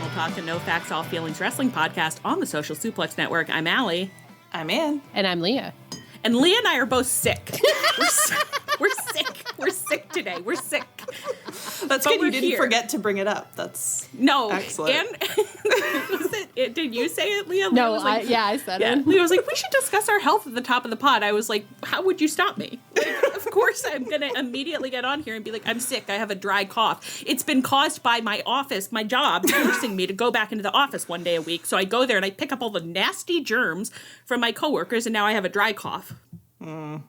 Normal Talk, and No Facts, All Feelings wrestling podcast on the Social Suplex Network. I'm Allie. I'm Ann. And I'm Leah. And Leah and I are both sick. We're sick. We're sick today. We're sick. That's good. You didn't forget to bring it up. That's excellent. And did you say it, Leah? No, Leah I said it. Leah was like, we should discuss our health at the top of the pod. I was like, how would you stop me? Like, of course I'm going to immediately get on here and be like, I'm sick. I have a dry cough. It's been caused by my office, my job, forcing me to go back into the office one day a week. So I go there and I pick up all the nasty germs from my coworkers, and now I have a dry cough. I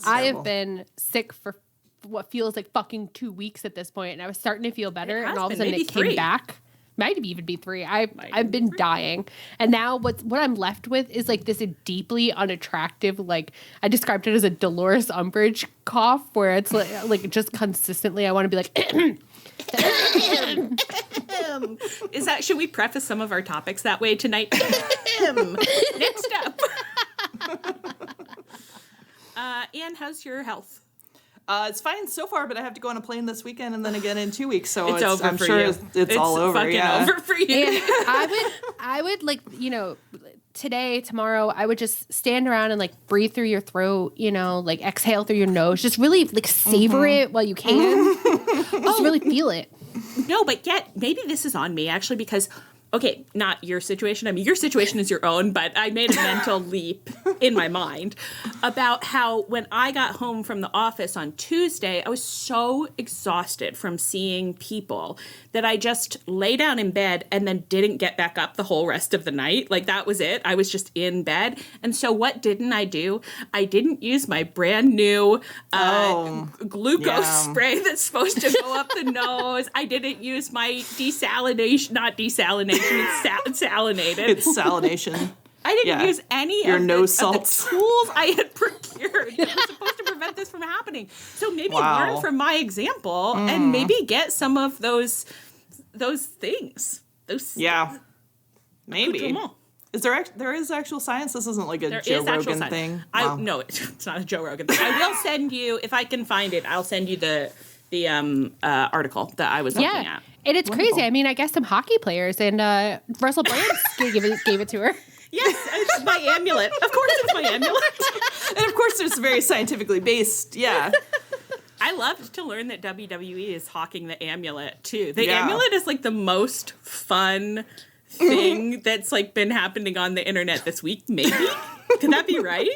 have been sick for what feels like fucking 2 weeks at this point, and I was starting to feel better, and all of a sudden it came back. Might even be 3. I've been dying, and now what I'm left with is like this deeply unattractive, like I described it as a Dolores Umbridge cough, where it's like just consistently I want to be like. Should we preface some of our topics that way tonight? Next up. Ann, how's your health? It's fine so far, but I have to go on a plane this weekend and then again in 2 weeks. So it's over I'm for sure you. It's all over. Fucking over for you. And I would like, today, tomorrow, I would just stand around and like breathe through your throat, like exhale through your nose. Just really like savor it while you can. Just really feel it. No, but yet maybe this is on me actually because. Okay, not your situation. I mean, your situation is your own, but I made a mental leap in my mind about how when I got home from the office on Tuesday, I was so exhausted from seeing people that I just lay down in bed and then didn't get back up the whole rest of the night. Like, that was it. I was just in bed. And so what didn't I do? I didn't use my brand new glucose spray that's supposed to go up the nose. I didn't use my not desalination. It's salinated. It's salination. I didn't use any of salts. the tools I had procured that were supposed to prevent this from happening. So maybe learn from my example and maybe get some of those things. Maybe. There is actual science? This isn't like a Joe Rogan thing? No, it's not a Joe Rogan thing. I will send you, if I can find it, I'll send you the article that I was looking at. And it's crazy. I mean, I guess some hockey players and Russell Brand gave it to her. Yes, it's my amulet. Of course it's my amulet. And of course it's very scientifically based, yeah. I loved to learn that WWE is hawking the amulet, too. The amulet is like the most fun thing that's like been happening on the internet this week, maybe? Could that be right?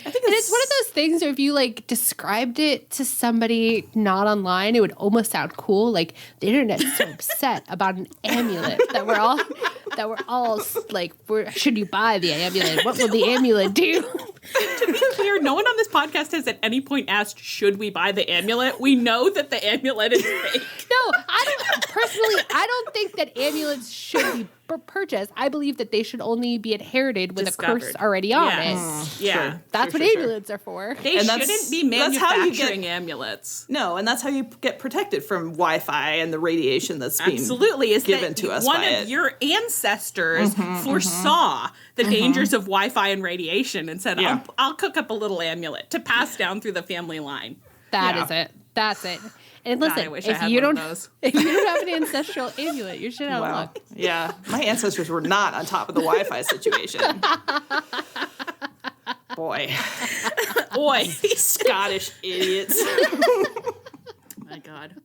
I think it's one of those things where if you like described it to somebody not online, it would almost sound cool. Like the internet's so upset about an amulet that we're all like, should you buy the amulet? What will the amulet do? To be clear, no one on this podcast has at any point asked, should we buy the amulet? We know that the amulet is fake. No, I don't think that amulets should be purchased. I believe that they should only be inherited with a curse already on it. Yeah. That's what amulets are for. They shouldn't be manufacturing amulets. No, and that's how you get protected from Wi-Fi and the radiation that's being given to us one of your ancestors foresaw the dangers of Wi-Fi and radiation and said, I'll cook up a little amulet to pass down through the family line. That is it. That's it. And listen, if you don't have an ancestral amulet, you should have a look. Yeah, my ancestors were not on top of the Wi-Fi situation. Boy, Scottish idiots. My God.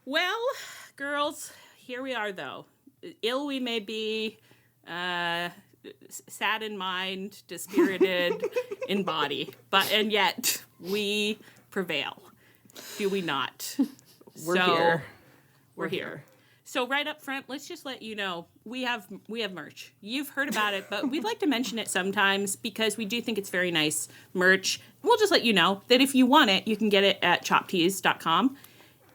Well, girls, here we are, though. Ill we may be, sad in mind, dispirited in body, and yet we prevail. Do we not? We're here. We're here. So right up front, let's just let you know we have merch. You've heard about it, but we'd like to mention it sometimes because we do think it's very nice merch. We'll just let you know that if you want it, you can get it at choptees.com.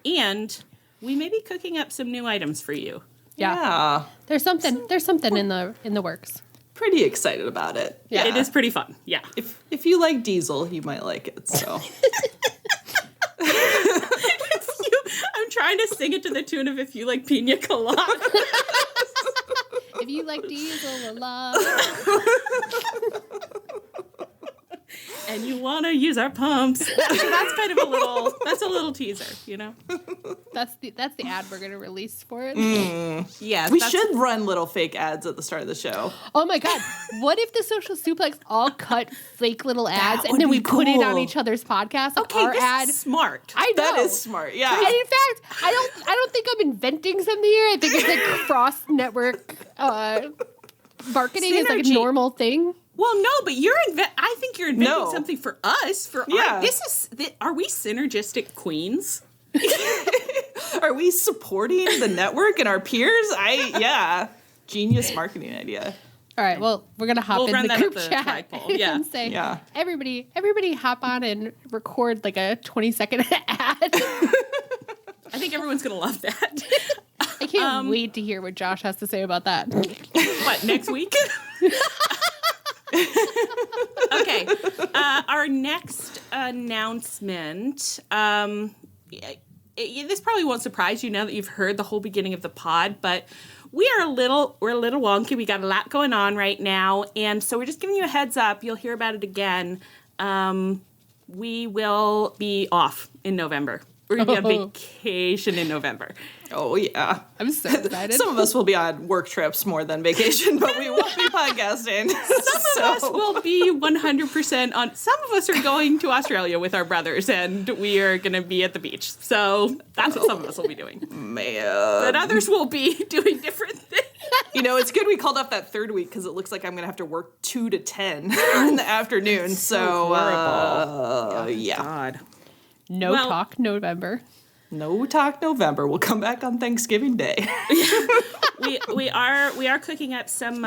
And we may be cooking up some new items for you. Yeah. There's something in the works. Pretty excited about it. Yeah. It is pretty fun. Yeah. If you like Diesel, you might like it. So I'm trying to sing it to the tune of If You Like Pina Colada. If you like Diesel a lot. And you want to use our pumps. That's kind of a little as a little teaser, you know? That's the ad we're going to release for it. Yeah. We should run little fake ads at the start of the show. Oh my God. What if the Social Suplex all cut fake little ads and then we put it on each other's podcast? Okay, our ad. Is smart. I know. That is smart, yeah. And in fact, I don't think I'm inventing something here. I think it's like cross-network marketing is like a normal thing. Well, no, but I think you're inventing something for us. Are we synergistic queens? Are we supporting the network and our peers? Genius marketing idea. All right, well, we're going to hop in the group chat and say, everybody hop on and record like a 20-second ad. I think everyone's going to love that. I can't wait to hear what Josh has to say about that. What, next week? Okay. Our next announcement, this probably won't surprise you now that you've heard the whole beginning of the pod, but we're a little wonky. We got a lot going on right now, and so we're just giving you a heads up. You'll hear about it again. We will be off in November. We're going to be on vacation in November. Oh, yeah. I'm so excited. Some of us will be on work trips more than vacation, but we won't be podcasting. Some of us will be 100% on. Some of us are going to Australia with our brothers, and we are going to be at the beach. So that's what some of us will be doing. Man. But others will be doing different things. You know, it's good we called off that third week because it looks like I'm going to have to work 2 to 10 in the afternoon. So horrible. Yeah. God. No talk November. No talk November. We'll come back on Thanksgiving Day. we are cooking up some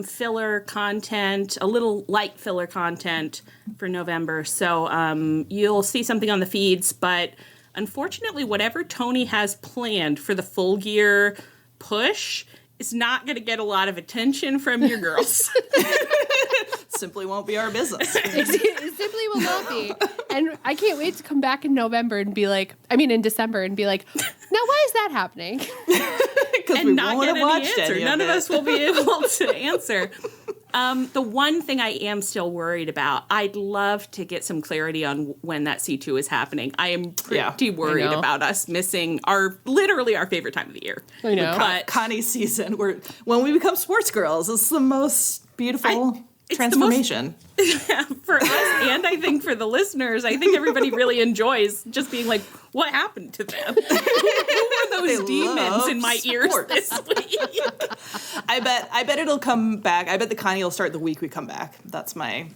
filler content, a little light filler content for November. So you'll see something on the feeds, but unfortunately, whatever Tony has planned for the Full Gear push is not going to get a lot of attention from your girls. Simply won't be our business. It simply will not be. And I can't wait to come back in December and be like, now why is that happening? Because we not won't get have watched any answer. None of us will be able to answer. The one thing I am still worried about, I'd love to get some clarity on when that C2 is happening. I am pretty worried about us missing literally our favorite time of the year. I know. But Connie's season, when we become sports girls, it's the most beautiful transformation. For us, and I think for the listeners, I think everybody really enjoys just being like, what happened to them? Who were those demons in my ears this week? I bet it'll come back. I bet the Connie will start the week we come back. That's my...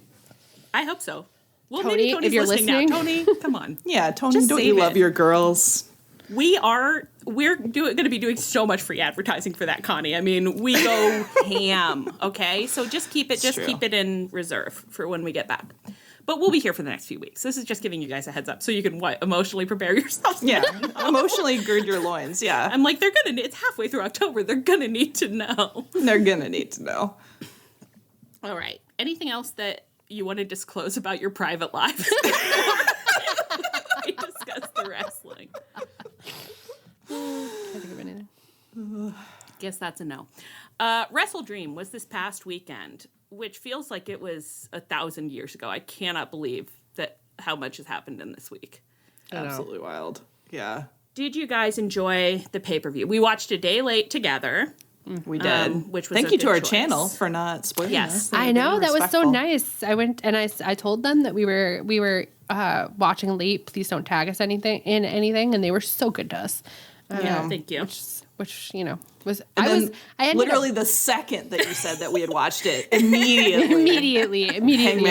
I hope so. Well, Tony, maybe Tony's if you're listening now. Tony, come on. Yeah, Tony, don't you love your girls? We're going to be doing so much free advertising for that, Connie. I mean, we go ham, okay? So just keep it in reserve for when we get back. But we'll be here for the next few weeks. This is just giving you guys a heads up so you can emotionally prepare yourselves. Yeah, emotionally gird your loins, yeah. I'm like, it's halfway through October. They're going to need to know. They're going to need to know. All right. Anything else that you want to disclose about your private lives? We discuss the wrestling. Can't think of anything. Guess that's a no. Wrestledream was this past weekend, which feels like it was 1,000 years ago. I cannot believe that how much has happened in this week. Absolutely wild. Yeah. Did you guys enjoy the pay-per-view? We watched a day late together. We did. Which was Thank you to our channel for not spoiling us. I know, that was so nice. I went and I told them that we were watching late. Please don't tag us in anything, and they were so good to us. Thank you. Which was literally the second that you said that we had watched it, immediately a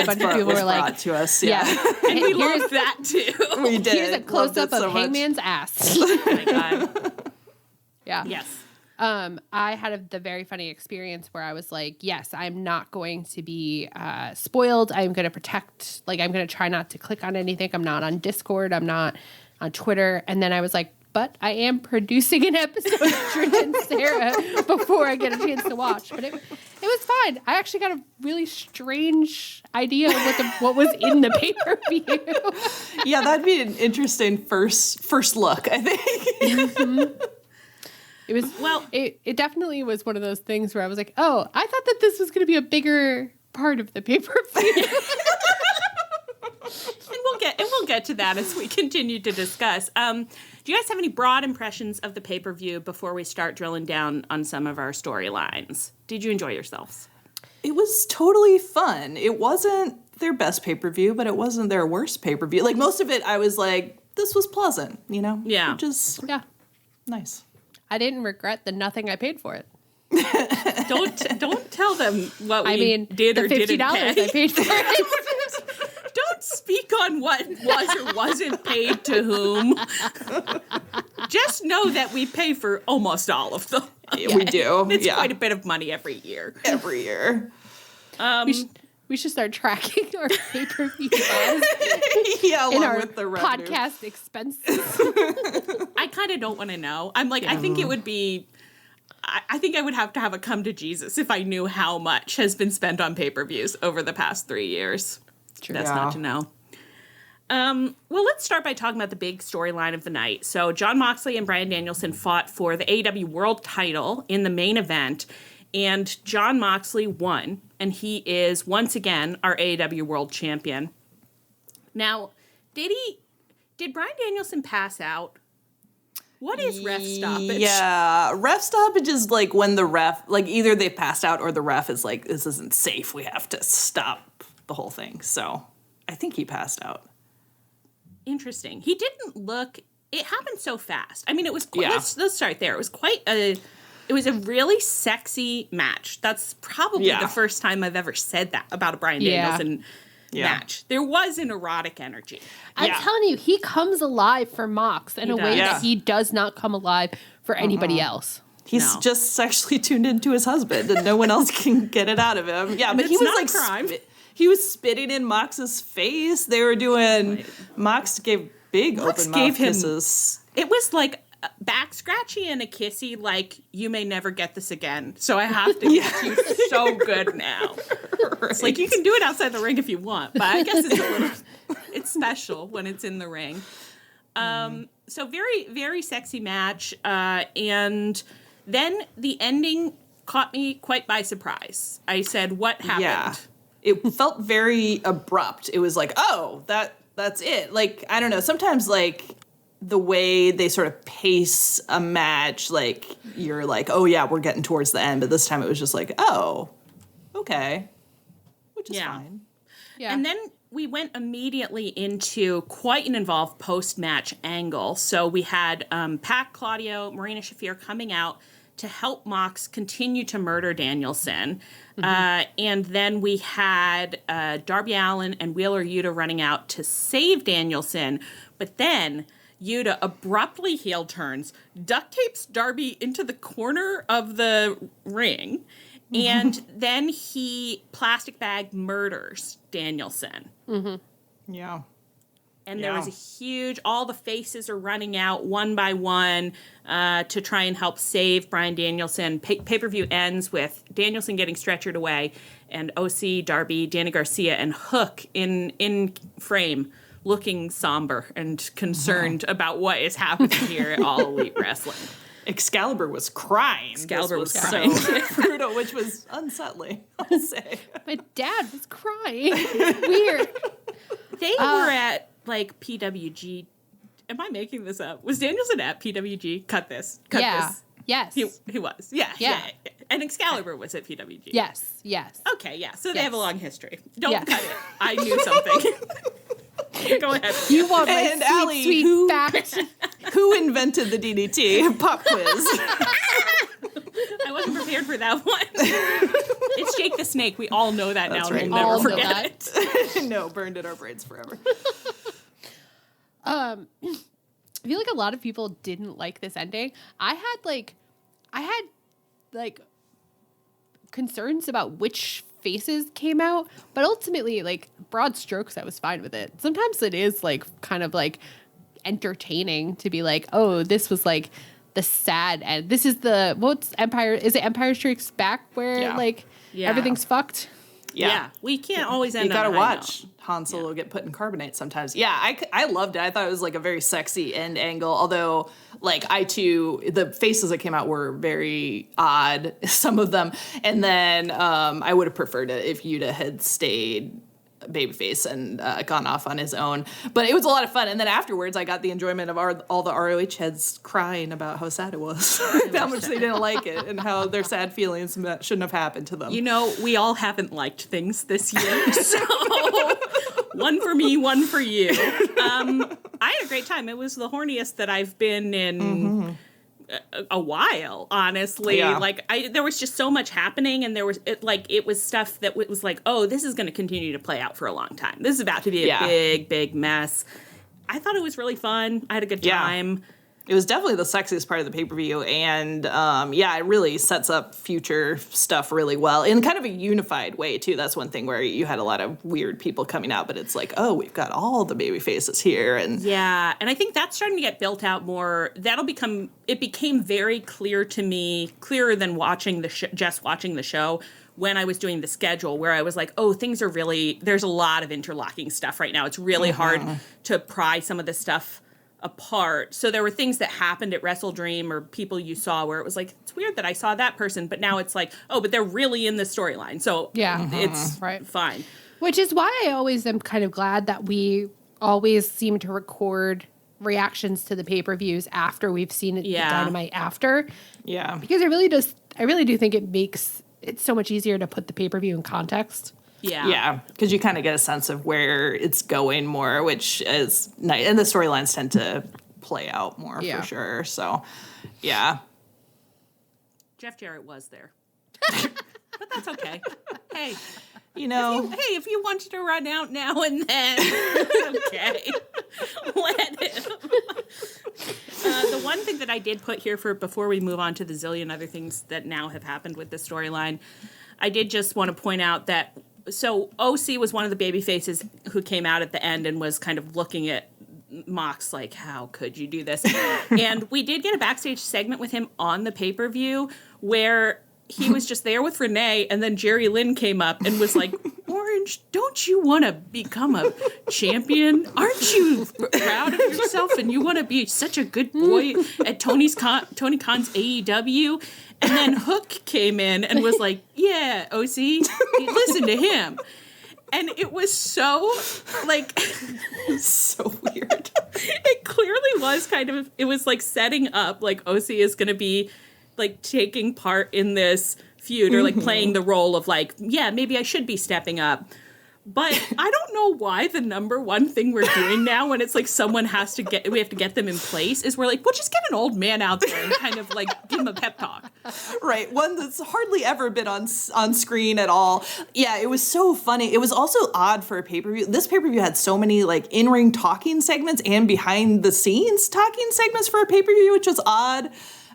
bunch of people were like to us. Yeah. And we loved that too. We did. Here's a close up of Hangman's ass. Oh my god. Yeah. Yes. I had the very funny experience where I was like, yes, I'm not going to be spoiled. I'm going to protect, I'm going to try not to click on anything. I'm not on Discord. I'm not on Twitter. And then I was like, but I am producing an episode of Drew and Sarah before I get a chance to watch. But it was fine. I actually got a really strange idea of what was in the pay-per-view. Yeah, that'd be an interesting first look, I think. Mm-hmm. It was it definitely was one of those things where I was like, oh, I thought that this was going to be a bigger part of the pay-per-view. And we'll we'll get to that as we continue to discuss. Do you guys have any broad impressions of the pay-per-view before we start drilling down on some of our storylines? Did you enjoy yourselves? It was totally fun. It wasn't their best pay-per-view, but it wasn't their worst pay-per-view. Like, most of it, I was like, this was pleasant, you know? Yeah. Just nice. I didn't regret the nothing I paid for it. Don't tell them what we did or didn't pay. I paid for it. Don't speak on what was or wasn't paid to whom. Just know that we pay for almost all of them. We do. It's quite a bit of money every year. Every year. We should start tracking our pay-per-view costs. Along with the revenue. Podcast expenses. I kind of don't want to know. I'm like, I think it would be... I think I would have to have a come to Jesus if I knew how much has been spent on pay-per-views over the past 3 years. True. That's not to know. Well, let's start by talking about the big storyline of the night. So Jon Moxley and Bryan Danielson fought for the AEW World title in the main event, and Jon Moxley won, and he is once again our AEW World Champion. Now, did Bryan Danielson pass out? What is ref stoppage? Yeah, ref stoppage is like when the ref, like either they passed out or the ref is like, this isn't safe. We have to stop the whole thing. So I think he passed out. Interesting. He didn't look, it happened so fast. I mean, it was, let's start there. It was a really sexy match. That's probably the first time I've ever said that about a Bryan Danielson match. There was an erotic energy. I'm telling you, he comes alive for Mox in a way that he does not come alive for anybody else. He's just sexually tuned into his husband, and no one else can get it out of him. Yeah, but he was like crime. He was spitting in Mox's face. They were doing. Mox gave big open mouth kisses. It was like back scratchy and a kissy, like, you may never get this again. So I have to get you so good now. Right. It's like, you can do it outside the ring if you want, but I guess it's special when it's in the ring. So very, very sexy match. And then the ending caught me quite by surprise. I said, what happened? Yeah. It felt very abrupt. It was like, oh, that's it. Like, I don't know. Sometimes, like, the way they sort of pace a match, like, you're like, oh, yeah, we're getting towards the end. But this time it was just like, oh, okay. Which is fine. Yeah. And then we went immediately into quite an involved post-match angle. So we had Pac, Claudio, Marina Shafir coming out to help Mox continue to murder Danielson. And then we had Darby Allin and Wheeler Yuta running out to save Danielson. But then Yuta abruptly heel turns, duct tapes Darby into the corner of the ring, and then he plastic bag murders Danielson. Yeah. And there was a huge, all the faces are running out one by one to try and help save Bryan Danielson. Pay-per-view ends with Danielson getting stretchered away, and OC, Darby, Danny Garcia, and Hook in frame, looking somber and concerned about what is happening here at All Elite Wrestling. Excalibur was crying. Excalibur was crying. So brutal, which was unsettling, I'll say. My dad was crying. Weird. They were at, like, PWG. Am I making this up? Was Danielson at PWG? Cut this. This. Yes. He was. Yeah. And Excalibur was at PWG. Yes. Okay, yeah. So they have a long history. Don't cut it. I knew something. Go ahead. You want my sweet fact. Who invented the DDT? Pop quiz. I wasn't prepared for that one. It's Jake the Snake. We all know that now. Right. And we'll never forget it. No, burned in our brains forever. I feel like a lot of people didn't like this ending. I had concerns about which faces came out, but ultimately, like, broad strokes, I was fine with it. Sometimes it is, like, kind of, like, entertaining to be like, oh, this was, like, the sad end. This is Empire Strikes Back where, everything's fucked? Yeah. We can't always end You gotta on a high watch note. Han Solo get put in carbonate sometimes. Yeah, I loved it. I thought it was, like, a very sexy end angle, although, like, the faces that came out were very odd, some of them. And then I would have preferred it if Yuta had stayed babyface and gone off on his own. But it was a lot of fun. And then afterwards, I got the enjoyment of all the ROH heads crying about how sad it was, how much they didn't like it, and how their sad feelings shouldn't have happened to them. You know, we all haven't liked things this year, so one for me, one for you. I had a great time. It was the horniest that I've been in a while, honestly. Yeah. Like, there was just so much happening, and it was stuff that was like, oh, this is going to continue to play out for a long time. This is about to be a big, big mess. I thought it was really fun. I had a good time. It was definitely the sexiest part of the pay-per-view, and it really sets up future stuff really well in kind of a unified way, too. That's one thing where you had a lot of weird people coming out, but it's like, oh, we've got all the baby faces here. And I think that's starting to get built out more. It became very clear to me, clearer than just watching the show, when I was doing the schedule, where I was like, oh, things are really, there's a lot of interlocking stuff right now. It's really hard to pry some of this stuff apart. So there were things that happened at WrestleDream or people you saw where it was like, it's weird that I saw that person, but now it's like, oh, but they're really in the storyline. So it's fine. Which is why I always am kind of glad that we always seem to record reactions to the pay-per-views after we've seen it, the Dynamite after. Yeah. Because I really do think it makes it so much easier to put the pay-per-view in context. Yeah, because you kind of get a sense of where it's going more, which is nice. And the storylines tend to play out more for sure. So, yeah. Jeff Jarrett was there. But that's okay. Hey. You know. If you wanted to run out now and then, okay. Let him. The one thing that I did put here before we move on to the zillion other things that now have happened with the storyline, I did just want to point out that so OC was one of the baby faces who came out at the end and was kind of looking at Mox like, how could you do this? And we did get a backstage segment with him on the pay-per-view where he was just there with Renee, and then Jerry Lynn came up and was like, Orange, don't you want to become a champion? Aren't you proud of yourself and you want to be such a good boy at Tony Khan's AEW? And then Hook came in and was like, yeah, OC, listen to him. And it was so, like... so weird. It clearly was it was like setting up, like OC is going to be like taking part in this feud or like playing the role of like, yeah, maybe I should be stepping up. But I don't know why the number one thing we're doing now when it's like we have to get them in place is we're like, well, just get an old man out there and kind of like give him a pep talk. Right. One that's hardly ever been on screen at all. Yeah, it was so funny. It was also odd for a pay-per-view. This pay-per-view had so many like in-ring talking segments and behind the scenes talking segments for a pay-per-view, which was odd.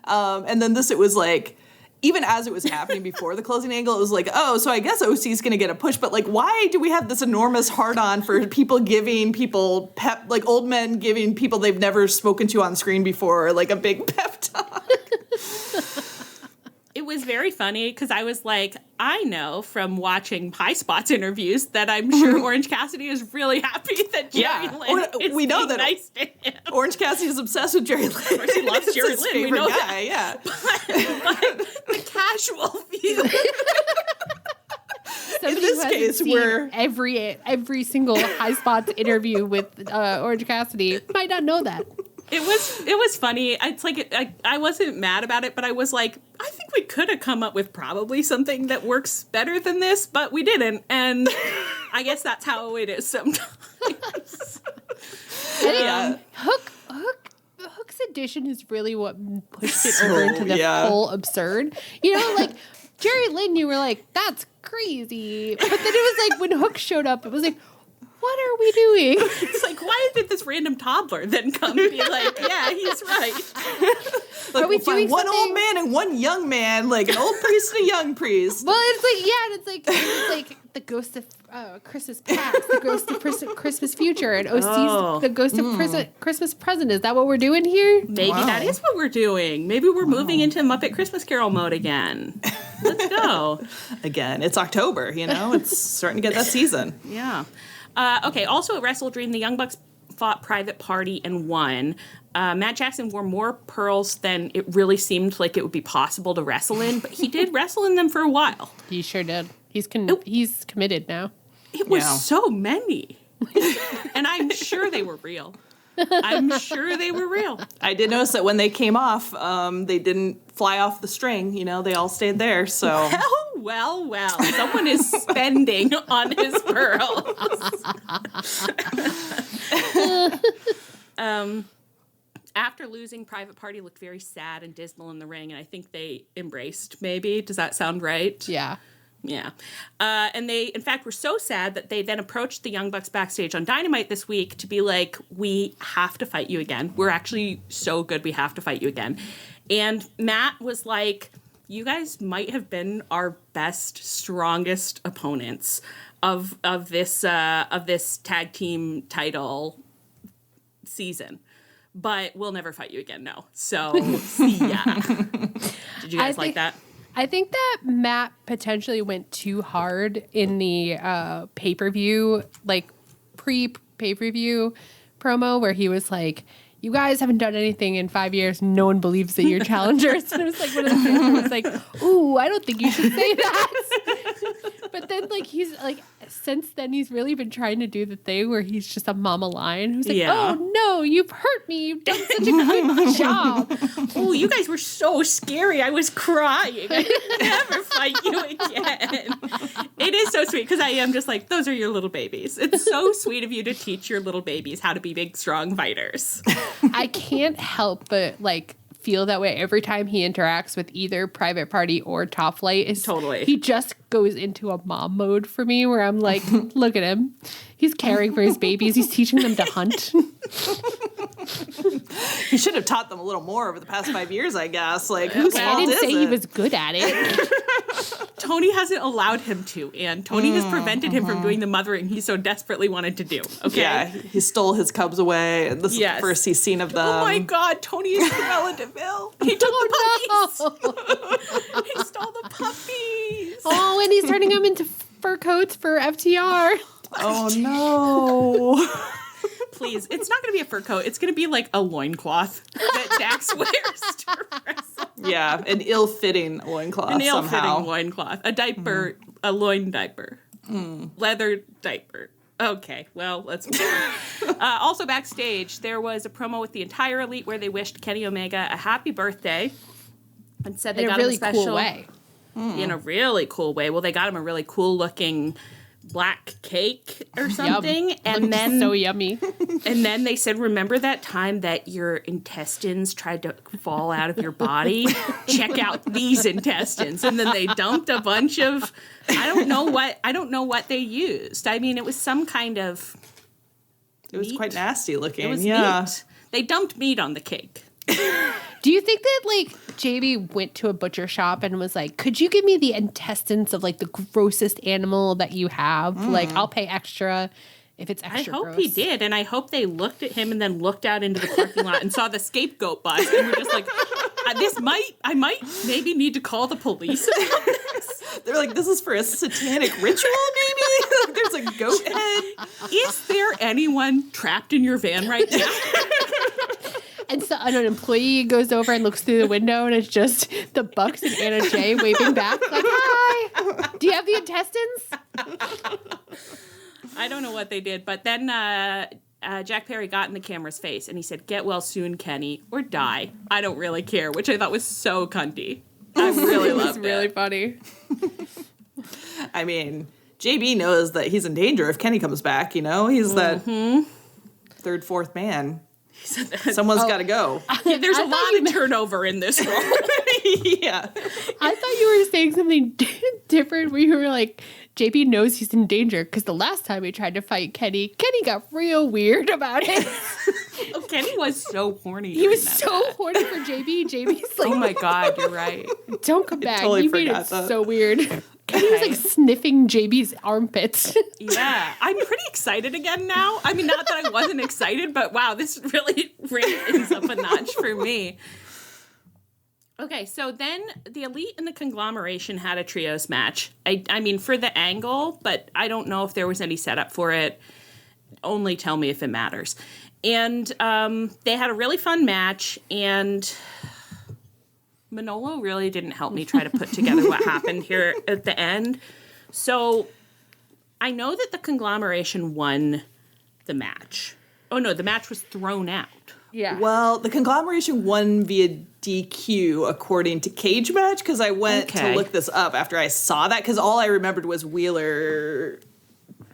And then it was like, even as it was happening before the closing angle, it was like, oh, so I guess OC's going to get a push. But, like, why do we have this enormous hard-on for people giving people pep, like old men giving people they've never spoken to on screen before, like a big pep talk? It was very funny because I was like, I know from watching High Spots interviews that I'm sure Orange Cassidy is really happy that Jerry Lynn is we know that nice to him. Orange Cassidy is obsessed with Jerry Lynn. Of course, he loves Jerry Lynn. We know guy, that. Yeah. But the casual view. Somebody in this case, where every single High Spots interview with Orange Cassidy might not know that. It was funny. It's like I wasn't mad about it, but I was like, I think we could have come up with probably something that works better than this, but we didn't. And I guess that's how it is sometimes. Hook's addition is really what pushed it over into the full absurd. You know, like Jerry Lynn, you were like, that's crazy. But then it was like when Hook showed up, it was like, what are we doing? It's like, why did this random toddler then come and be like, yeah, he's right. Like, are we doing one old man and one young man, like an old priest and a young priest. Well, it's like, it's like the ghost of Christmas past, the ghost of Christmas future, and OC's the ghost of Christmas present. Is that what we're doing here? Maybe that is what we're doing. Maybe we're moving into Muppet Christmas Carol mode again. Let's go. Again, it's October, you know? It's starting to get that season. Yeah. Okay, also at WrestleDream, the Young Bucks fought Private Party and won. Matt Jackson wore more pearls than it really seemed like it would be possible to wrestle in, but he did wrestle in them for a while. He sure did. He's committed now. It was so many. And I'm sure they were real. I did notice that when they came off, they didn't fly off the string. You know, they all stayed there. So well. Someone is spending on his pearls. After losing, Private Party looked very sad and dismal in the ring, and I think they embraced, maybe. Does that sound right? Yeah. Yeah. And they, in fact, were so sad that they then approached the Young Bucks backstage on Dynamite this week to be like, we have to fight you again. We're actually so good, we have to fight you again. And Matt was like, you guys might have been our best, strongest opponents of this tag team title season. But we'll never fight you again, no. So, see ya. Did you guys like that? I think that Matt potentially went too hard in the pay-per-view, like pre-pay-per-view promo where he was like, you guys haven't done anything in 5 years. No one believes that you're challengers. And it was like one of the things where it was like, ooh, I don't think you should say that. But then like he's like, since then he's really been trying to do the thing where he's just a mama lion who's like, oh no, you've hurt me. You've done such a good job. Oh, you guys were so scary. I was crying. I would never fight you again. It is so sweet because I am just like, those are your little babies. It's so sweet of you to teach your little babies how to be big, strong fighters. I can't help but like feel that way every time he interacts with either Private Party or Top Flight. Totally. He just goes into a mom mode for me where I'm like, look at him. He's caring for his babies. He's teaching them to hunt. He should have taught them a little more over the past 5 years, I guess. Like, whose fault is it? I didn't say he was good at it. Tony hasn't allowed him to, and Tony has prevented him from doing the mothering he so desperately wanted to do. Okay? Yeah, he stole his cubs away, and this is the first he's seen of them. Oh my God, Tony is Cruella de Vil. He took the puppies. He stole the puppies. Oh, and he's turning them into fur coats for FTR. Oh no. Please, it's not going to be a fur coat. It's going to be like a loincloth that Dax wears to wrestle. Yeah, an ill-fitting loincloth An ill-fitting somehow. loincloth. A diaper, a loin diaper. Leather diaper. Okay, well, let's move on. Also backstage, there was a promo with the entire Elite where they wished Kenny Omega a happy birthday and said they got him a special... cool way. In a really cool way. Well, they got him a really cool-looking black cake or something. Yum. And then so yummy. And then they said, remember that time that your intestines tried to fall out of your body? Check out these intestines. And then they dumped a bunch of I don't know what they used. I mean, it was some kind of It was meat. quite nasty looking. It was meat. They dumped meat on the cake. Do you think that, like, JB went to a butcher shop and was like, could you give me the intestines of, like, the grossest animal that you have? Like, I'll pay extra if it's extra I hope gross. he did, and I hope they looked at him and then looked out into the parking lot and saw the scapegoat bus and were just like, I might maybe need to call the police about this. They're like, this is for a satanic ritual, maybe? There's a goat head. Is there anyone trapped in your van right now? And so an employee goes over and looks through the window, and it's just the Bucks and Anna Jay waving back like, hi, do you have the intestines? I don't know what they did, but then Jack Perry got in the camera's face, and he said, get well soon, Kenny, or die. I don't really care, which I thought was so cunty. I really loved it. It was really funny. I mean, JB knows that he's in danger if Kenny comes back, you know? He's that third, fourth man. Someone's got to go. Yeah, there's a lot of turnover in this role. Yeah. I thought you were saying something different where you were like, JB knows he's in danger because the last time he tried to fight Kenny got real weird about it. Oh, Kenny was so horny. He was so horny for JB. JB's like, oh my God, you're right. Don't come back. Totally You made it forgot that. so weird. Kenny was like sniffing JB's armpits. Yeah, I'm pretty excited again now. I mean, not that I wasn't excited, but wow, this really raised up a notch for me. Okay, so then the Elite and the Conglomeration had a trios match. I mean, for the angle, but I don't know if there was any setup for it. Only tell me if it matters. And they had a really fun match, and Manolo really didn't help me try to put together what happened here at the end. So I know that the Conglomeration won the match. Oh, no, the match was thrown out. Yeah. Well, the Conglomeration won via DQ, according to Cage Match, because I went to look this up after I saw that, because all I remembered was Wheeler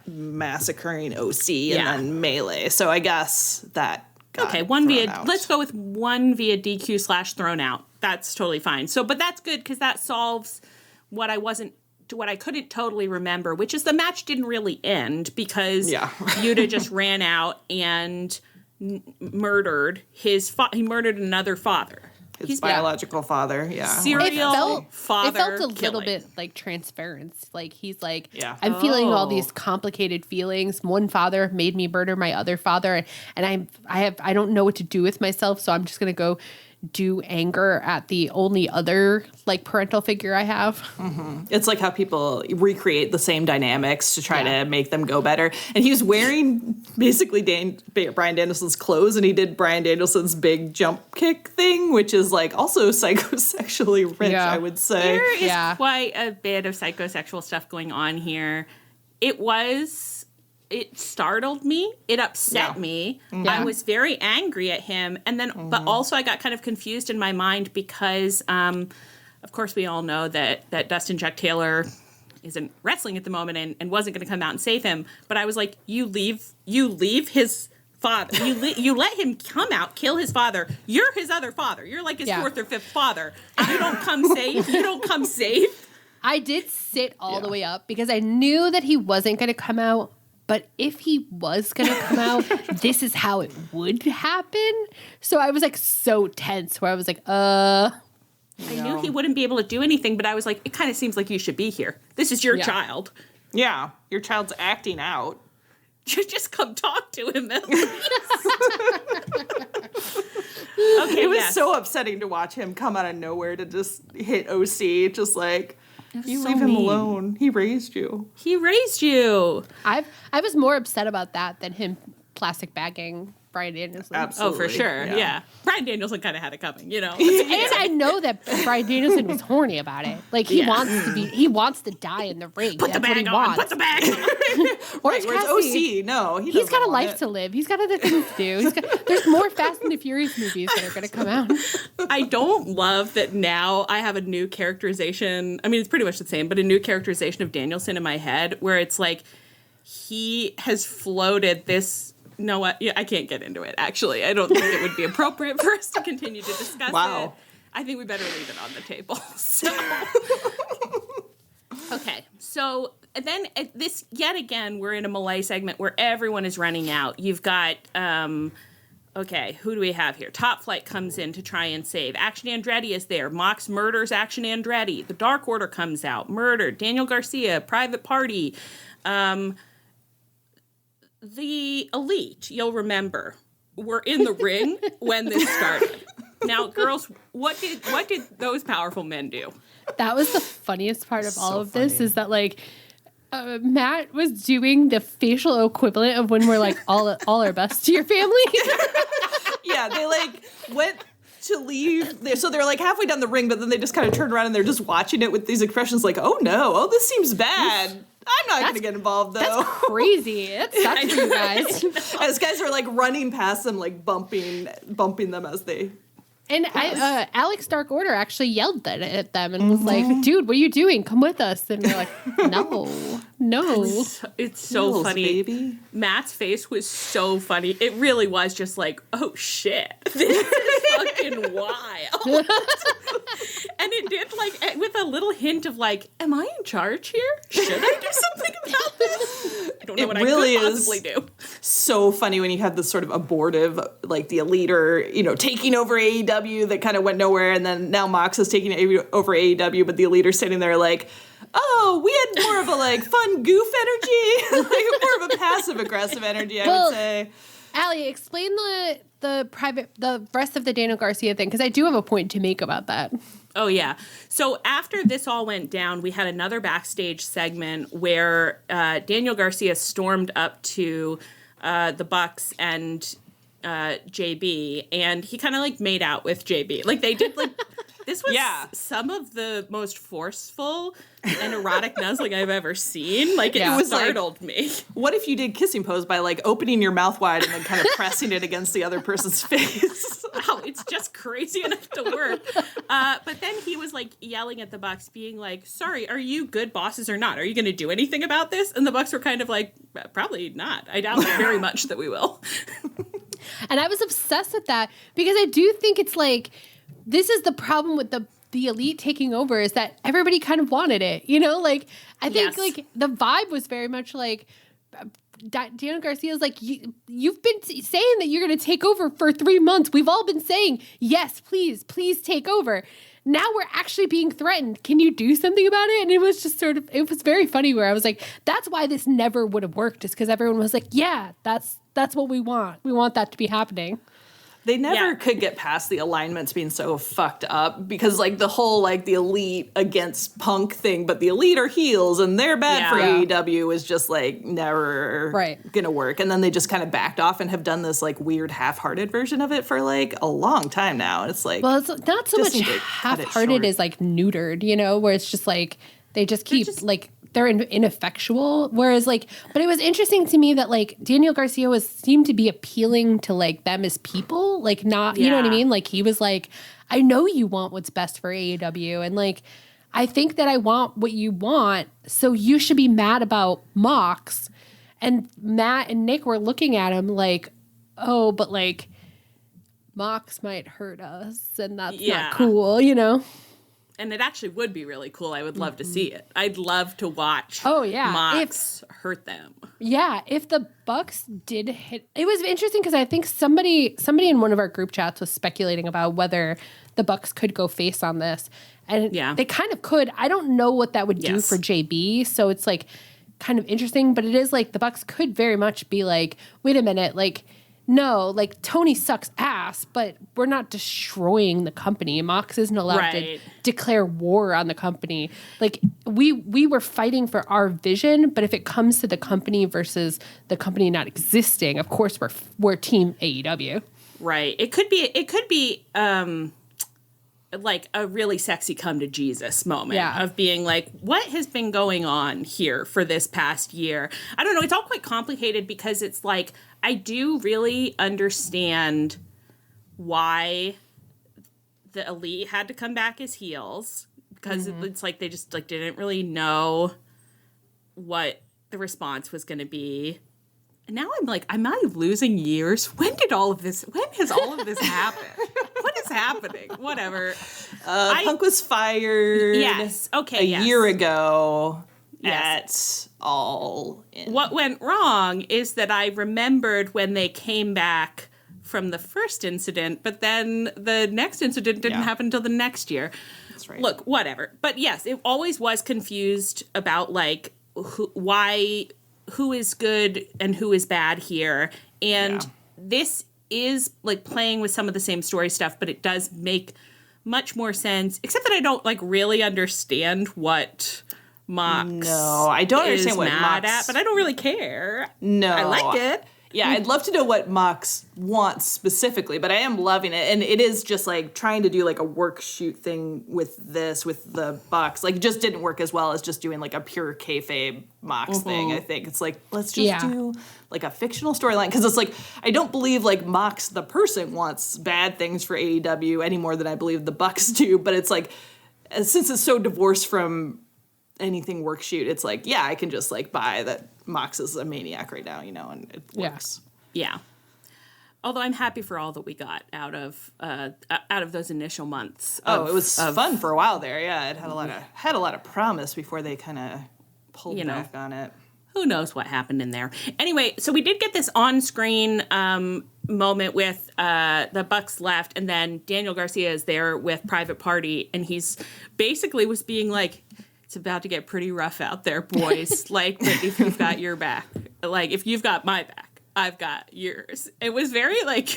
massacring OC and then Melee. So I guess that got one thrown via out. let's go with one via DQ / thrown out. That's totally fine. So, but that's good because that solves what I couldn't totally remember, which is the match didn't really end because Yuta just ran out and murdered he murdered another father. His biological father, Serial father. It felt a little bit like transference. Like he's like, I'm feeling all these complicated feelings. One father made me murder my other father, and I don't know what to do with myself, so I'm just gonna go do anger at the only other like parental figure I have. Mm-hmm. It's like how people recreate the same dynamics to try to make them go better. And he was wearing basically Bryan Danielson's clothes, and he did Bryan Danielson's big jump kick thing, which is like also psychosexually rich, I would say. There is quite a bit of psychosexual stuff going on here. It startled me. It upset me. Yeah. I was very angry at him. And then, but also I got kind of confused in my mind because, of course, we all know that Dustin Chuck Taylor isn't wrestling at the moment and wasn't going to come out and save him. But I was like, you leave his father. You let him come out, kill his father. You're his other father. You're like his fourth or fifth father. And you don't come save. I did sit all the way up because I knew that he wasn't going to come out. But if he was going to come out, this is how it would happen. So I was like so tense where I was like, I knew he wouldn't be able to do anything, but I was like, it kind of seems like you should be here. This is your child. Yeah, your child's acting out. Just come talk to him at least. It was so upsetting to watch him come out of nowhere to just hit OC, just like... You leave him alone. He raised you. I was more upset about that than him plastic bagging Bryan Danielson. Absolutely. Oh, for sure. Yeah. Bryan Danielson kind of had it coming, you know. And I know that Bryan Danielson was horny about it. Like he wants to die in the ring. Put the bag on. Put the bag on. Where's OC? No, he's got a life to live. He's got other things to do. There's more Fast and the Furious movies that are going to come out. I don't love that now I have a new characterization. I mean, it's pretty much the same, but a new characterization of Danielson in my head where it's like he has floated this. No, what? Yeah, I can't get into it, actually. I don't think it would be appropriate for us to continue to discuss it. I think we better leave it on the table. So. Okay, so then this, yet again, we're in a melee segment where everyone is running out. You've got, okay, who do we have here? Top Flight comes in to try and save. Action Andretti is there. Mox murders Action Andretti. The Dark Order comes out. Murdered. Daniel Garcia, Private Party. The Elite, you'll remember, were in the ring when this started. Now, girls, what did those powerful men do? That was the funniest part of all of this is that, like, Matt was doing the facial equivalent of when we're, like, all our best to your family. Yeah, they, like, went to leave. So they're, like, halfway down the ring, but then they just kind of turned around and they're just watching it with these expressions like, oh, no, oh, this seems bad. I'm not going to get involved, though. That's crazy. It sucks for you guys. As guys are, like, running past them, like, bumping them as they... And Alex Dark Order actually yelled at them and was like, dude, what are you doing? Come with us. And they're like, no. It's so funny. Baby. Matt's face was so funny. It really was just like, oh, shit. This is fucking wild. And it did, like, with a little hint of, like, am I in charge here? Should I do something about this? I don't know what really I could possibly do. So funny when you have this sort of abortive, like, the Elite are, taking over AEW that kind of went nowhere, and then now Mox is taking over AEW, but the Elite are sitting there like, oh, we had more of a, like, fun goof energy, like, more of a passive-aggressive energy, I would say. Allie, explain the rest of the Daniel Garcia thing, because I do have a point to make about that. Oh, yeah. So after this all went down, we had another backstage segment where Daniel Garcia stormed up to the Bucks and JB, and he kind of, like, made out with JB. Like, they did, like, This was some of the most forceful and erotic nuzzling I've ever seen. Like, it startled me. What if you did kissing pose by, like, opening your mouth wide and then kind of pressing it against the other person's face? Wow, it's just crazy enough to work. But then he was, like, yelling at the Bucks, being like, sorry, are you good bosses or not? Are you going to do anything about this? And the Bucks were kind of like, probably not. I doubt very much that we will. And I was obsessed with that because I do think it's like, this is the problem with the Elite taking over, is that everybody kind of wanted it, you know? Like, I think like the vibe was very much like Daniel Garcia's like, you've been saying that you're going to take over for 3 months. We've all been saying, yes, please take over. Now we're actually being threatened. Can you do something about it? And it was just sort of, it was very funny where I was like, that's why this never would have worked, is because everyone was like, yeah, that's what we want. We want that to be happening. They never could get past the alignments being so fucked up, because, like, the whole, like, the Elite against Punk thing, but the Elite are heels and they're bad for AEW is just, like, never gonna work. And then they just kind of backed off and have done this, like, weird half-hearted version of it for, like, a long time now. And it's like, well, it's not so much half-hearted as, like, neutered, you know, where it's just like they just keep like, they're ineffectual. Whereas, like, but it was interesting to me that, like, Daniel Garcia seemed to be appealing to, like, them as people, like, not, you know what I mean? Like, he was like, I know you want what's best for AEW. And, like, I think that I want what you want. So you should be mad about Mox. And Matt and Nick were looking at him like, oh, but, like, Mox might hurt us. And that's not cool, you know? And it actually would be really cool. I would love to see it. I'd love to watch Mox hurt them. Yeah, if the Bucks did hit... It was interesting because I think somebody in one of our group chats was speculating about whether the Bucks could go face on this. And they kind of could. I don't know what that would do for JB, so it's, like, kind of interesting. But it is, like, the Bucks could very much be like, wait a minute, like... No, like, Tony sucks ass, but we're not destroying the company. Mox isn't allowed to declare war on the company. Like, we were fighting for our vision, but if it comes to the company versus the company not existing, of course we're team AEW. Right. It could be like a really sexy come to Jesus moment of being like, what has been going on here for this past year? I don't know. It's all quite complicated because it's like, I do really understand why the Elite had to come back as heels, because it's like they just, like, didn't really know what the response was going to be. And now I'm like, am I losing years? When has all of this happened? What is happening? Whatever. Punk was fired a year ago. Yes. At All In. What went wrong is that I remembered when they came back from the first incident, but then the next incident didn't happen until the next year. That's right. Look, whatever. But yes, it always was confused about, like, who is good and who is bad here. And this is, like, playing with some of the same story stuff, but it does make much more sense, except that I don't, like, really understand what Mox I don't understand what mad Mox at, but I don't really care. No. I like it. Yeah, I'd love to know what Mox wants specifically, but I am loving it. And it is just, like, trying to do, like, a work shoot thing with the Bucks. Like, it just didn't work as well as just doing, like, a pure kayfabe Mox thing, I think. It's like, let's just do, like, a fictional storyline. Because it's like, I don't believe, like, Mox the person wants bad things for AEW any more than I believe the Bucks do. But it's like, since it's so divorced from anything work shoot, it's like, I can just, like, buy that Mox is a maniac right now, you know, and it works. Yeah. Although I'm happy for all that we got out of those initial months. It was fun for a while there. Yeah, it had a lot of promise before they kind of pulled back on it. Who knows what happened in there? Anyway, so we did get this on-screen moment with the Bucks left, and then Daniel Garcia is there with Private Party, and he's basically was being like, it's about to get pretty rough out there, boys. Like, but if you've got your back, like, if you've got my back, I've got yours. It was very, like,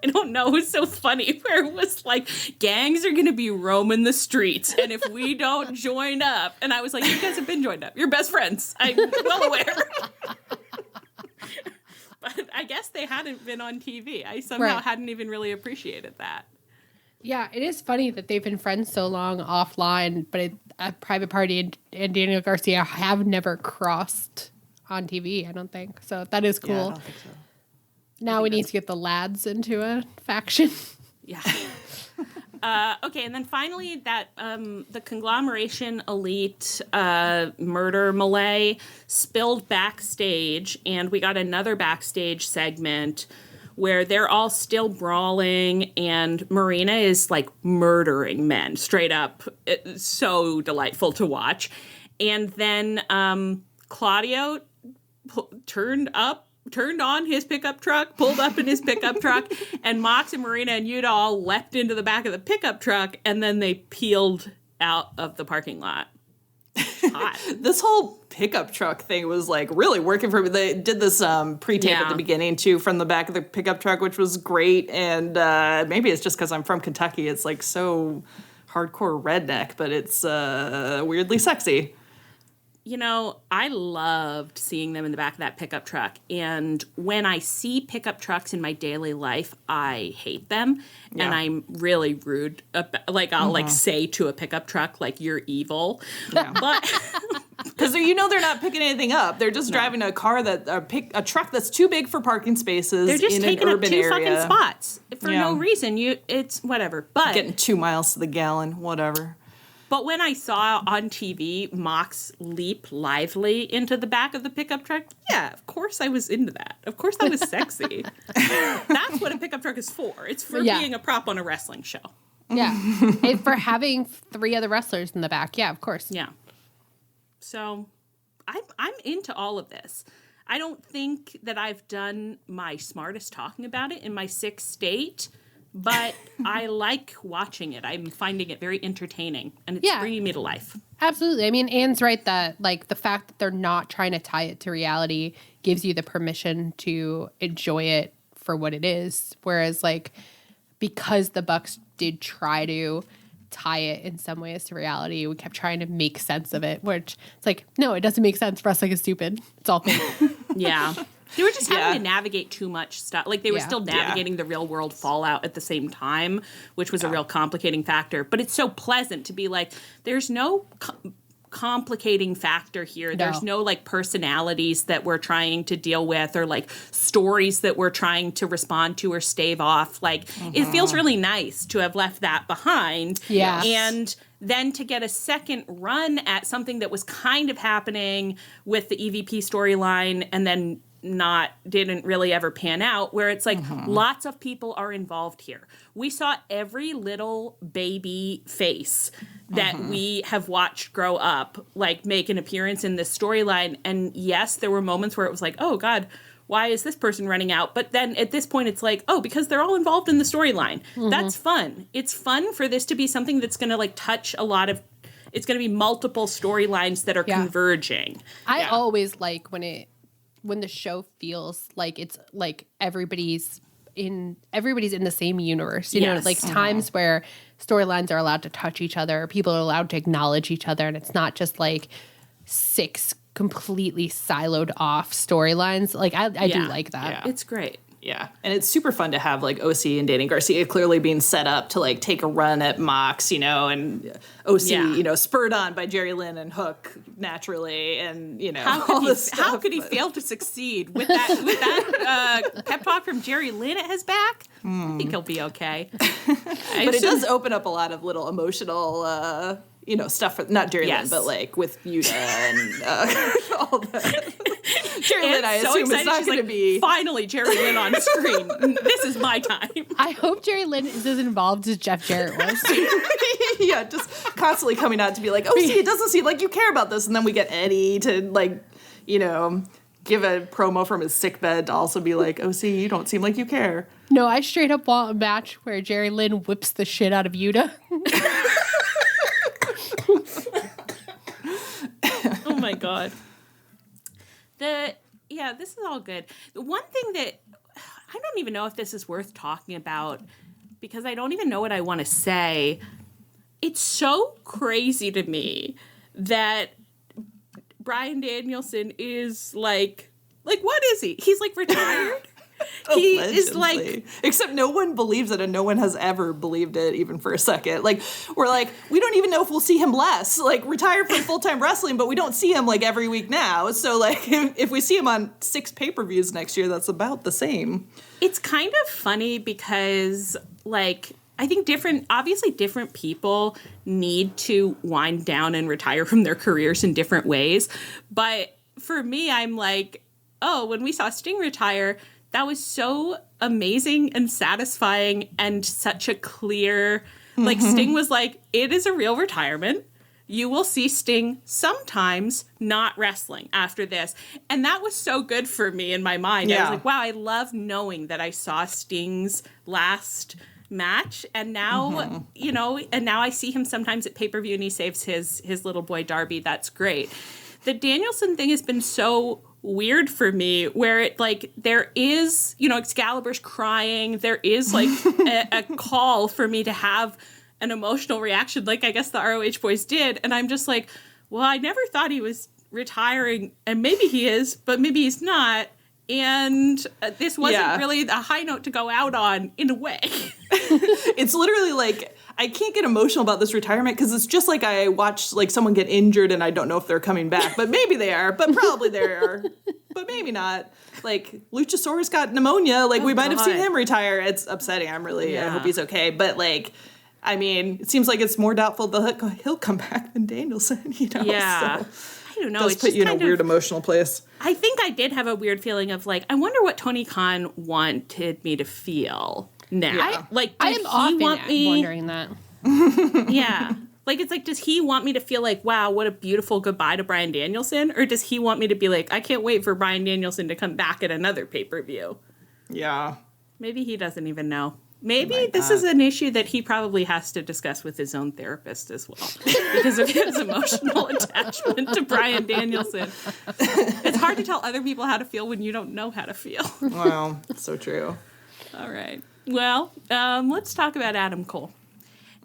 I don't know, it was so funny where it was like, gangs are going to be roaming the streets, and if we don't join up, and I was like, you guys have been joined up. You're best friends. I'm well aware. But I guess they hadn't been on TV. I somehow hadn't even really appreciated that. Yeah, it is funny that they've been friends so long offline, but Private Party and Daniel Garcia have never crossed on TV, I don't think. So that is cool. Yeah, I don't think so. Now we need to get the lads into a faction. Yeah. Okay, and then finally that the Conglomeration Elite murder melee spilled backstage, and we got another backstage segment where they're all still brawling, and Marina is like murdering men straight up. It's so delightful to watch. And then Claudio turned on his pickup truck, pulled up in his pickup truck, and Mox and Marina and Yuta all leapt into the back of the pickup truck, and then they peeled out of the parking lot. Hot. This whole pickup truck thing was like really working for me. They did this pre-tape at the beginning too from the back of the pickup truck, which was great. And maybe it's just because I'm from Kentucky. It's like so hardcore redneck, but it's weirdly sexy. You know, I loved seeing them in the back of that pickup truck. And when I see pickup trucks in my daily life, I hate them. Yeah. And I'm really rude. Like, I'll like say to a pickup truck, like, you're evil. Yeah. But because you know they're not picking anything up. They're just driving a car a truck that's too big for parking spaces. They're just taking up two fucking spots for no reason. It's whatever. But getting 2 miles to the gallon, whatever. But when I saw on TV Mox leap lively into the back of the pickup truck, yeah, of course I was into that. Of course that was sexy. That's what a pickup truck is for. It's for being a prop on a wrestling show. Yeah. And for having 3 other wrestlers in the back. Yeah, of course. Yeah. So I'm into all of this. I don't think that I've done my smartest talking about it in my 6th state. But I like watching it. I'm finding it very entertaining, and it's bringing me to life. Absolutely. I mean, Anne's right that, like, the fact that they're not trying to tie it to reality gives you the permission to enjoy it for what it is. Whereas, like, because the Bucks did try to tie it in some ways to reality, we kept trying to make sense of it, which it's like, no, it doesn't make sense. Wrestling is stupid. It's all fake. Yeah. They were just having to navigate too much stuff. Like, they were still navigating the real world fallout at the same time, which was a real complicating factor. But it's so pleasant to be like, there's no complicating factor here. No. There's no, like, personalities that we're trying to deal with or, like, stories that we're trying to respond to or stave off. Like, it feels really nice to have left that behind. Yeah. And then to get a second run at something that was kind of happening with the EVP storyline and then didn't really ever pan out, where it's like lots of people are involved here. We saw every little baby face that we have watched grow up, like, make an appearance in this storyline. And yes, there were moments where it was like, oh God, why is this person running out? But then at this point it's like, oh, because they're all involved in the storyline. That's fun. It's fun for this to be something that's going to, like, touch a lot of, it's going to be multiple storylines that are converging. I always like when the show feels like it's like everybody's in the same universe, you know, like times where storylines are allowed to touch each other, people are allowed to acknowledge each other, and it's not just like 6 completely siloed off storylines. Like I do like that. Yeah. It's great. Yeah. And it's super fun to have, like, OC and Daniel Garcia clearly being set up to, like, take a run at Mox, you know, and OC, you know, spurred on by Jerry Lynn and Hook naturally, and, you know, how could he fail to succeed with that pep talk from Jerry Lynn at his back? I think he'll be okay. But it does open up a lot of little emotional, you know, stuff for, not Jerry Lynn, but, like, with Yuta and all that. Jerry Lynn, I assume, is not going to be... Finally, Jerry Lynn on screen. This is my time. I hope Jerry Lynn is as involved as Jeff Jarrett was. Yeah, just constantly coming out to be like, oh, see, it doesn't seem like you care about this. And then we get Eddie to, like, you know, give a promo from his sickbed to also be like, oh, see, you don't seem like you care. No, I straight up want a match where Jerry Lynn whips the shit out of Yuta. Oh, my God. This is all good. The one thing that I don't even know if this is worth talking about, because I don't even know what I want to say. It's so crazy to me that Bryan Danielson is like what is he? He's, like, retired. He is like, except no one believes it, and no one has ever believed it even for a second. Like, we're like, we don't even know if we'll see him less. Like, retired from full-time wrestling, but we don't see him like every week now. So like, if we see him on 6 pay-per-views next year, that's about the same. It's kind of funny because like, I think obviously different people need to wind down and retire from their careers in different ways. But for me, I'm like, oh, when we saw Sting retire, that was so amazing and satisfying and such a clear, like Sting was like, it is a real retirement. You will see Sting sometimes not wrestling after this. And that was so good for me in my mind. I was like, wow, I love knowing that I saw Sting's last match. And now, you know, and now I see him sometimes at pay-per-view and he saves his little boy Darby. That's great. The Danielson thing has been so weird for me where it like there is, you know, Excalibur's crying. There is like a call for me to have an emotional reaction like I guess the ROH boys did. And I'm just like, well, I never thought he was retiring and maybe he is, but maybe he's not. And this wasn't really a high note to go out on in a way. It's literally like, I can't get emotional about this retirement because it's just like I watched like someone get injured and I don't know if they're coming back, but maybe they are, but probably they are, but maybe not. Like Luchasaurus got pneumonia. Like we might have seen him retire. It's upsetting. I hope he's okay. But like, I mean, it seems like it's more doubtful that he'll come back than Danielson, you know? Yeah. So. I don't know. Does put you in a weird emotional place. I think I did have a weird feeling of like, I wonder what Tony Khan wanted me to feel now. Yeah. I am often wondering that. Yeah. Like, it's like, does he want me to feel like, wow, what a beautiful goodbye to Bryan Danielson? Or does he want me to be like, I can't wait for Bryan Danielson to come back at another pay-per-view? Yeah. Maybe he doesn't even know. Maybe this is an issue that he probably has to discuss with his own therapist as well because of his emotional attachment to Bryan Danielson. It's hard to tell other people how to feel when you don't know how to feel. Wow, so true. All right. Well, let's talk about Adam Cole.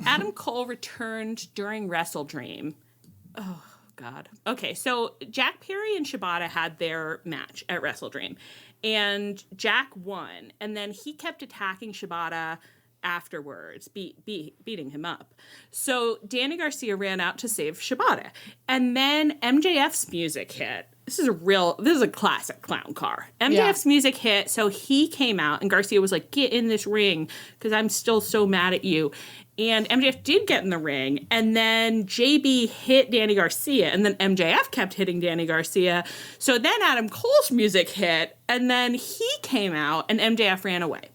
Adam Cole returned during WrestleDream. Oh, God. Okay, so Jack Perry and Shibata had their match at WrestleDream. And Jack won, and then he kept attacking Shibata afterwards, beating him up. So Danny Garcia ran out to save Shibata. And then MJF's music hit. This is a classic clown car. MJF's music hit, so he came out, and Garcia was like, get in this ring, because I'm still so mad at you. And MJF did get in the ring, and then JB hit Danny Garcia, and then MJF kept hitting Danny Garcia. So then Adam Cole's music hit, and then he came out, and MJF ran away.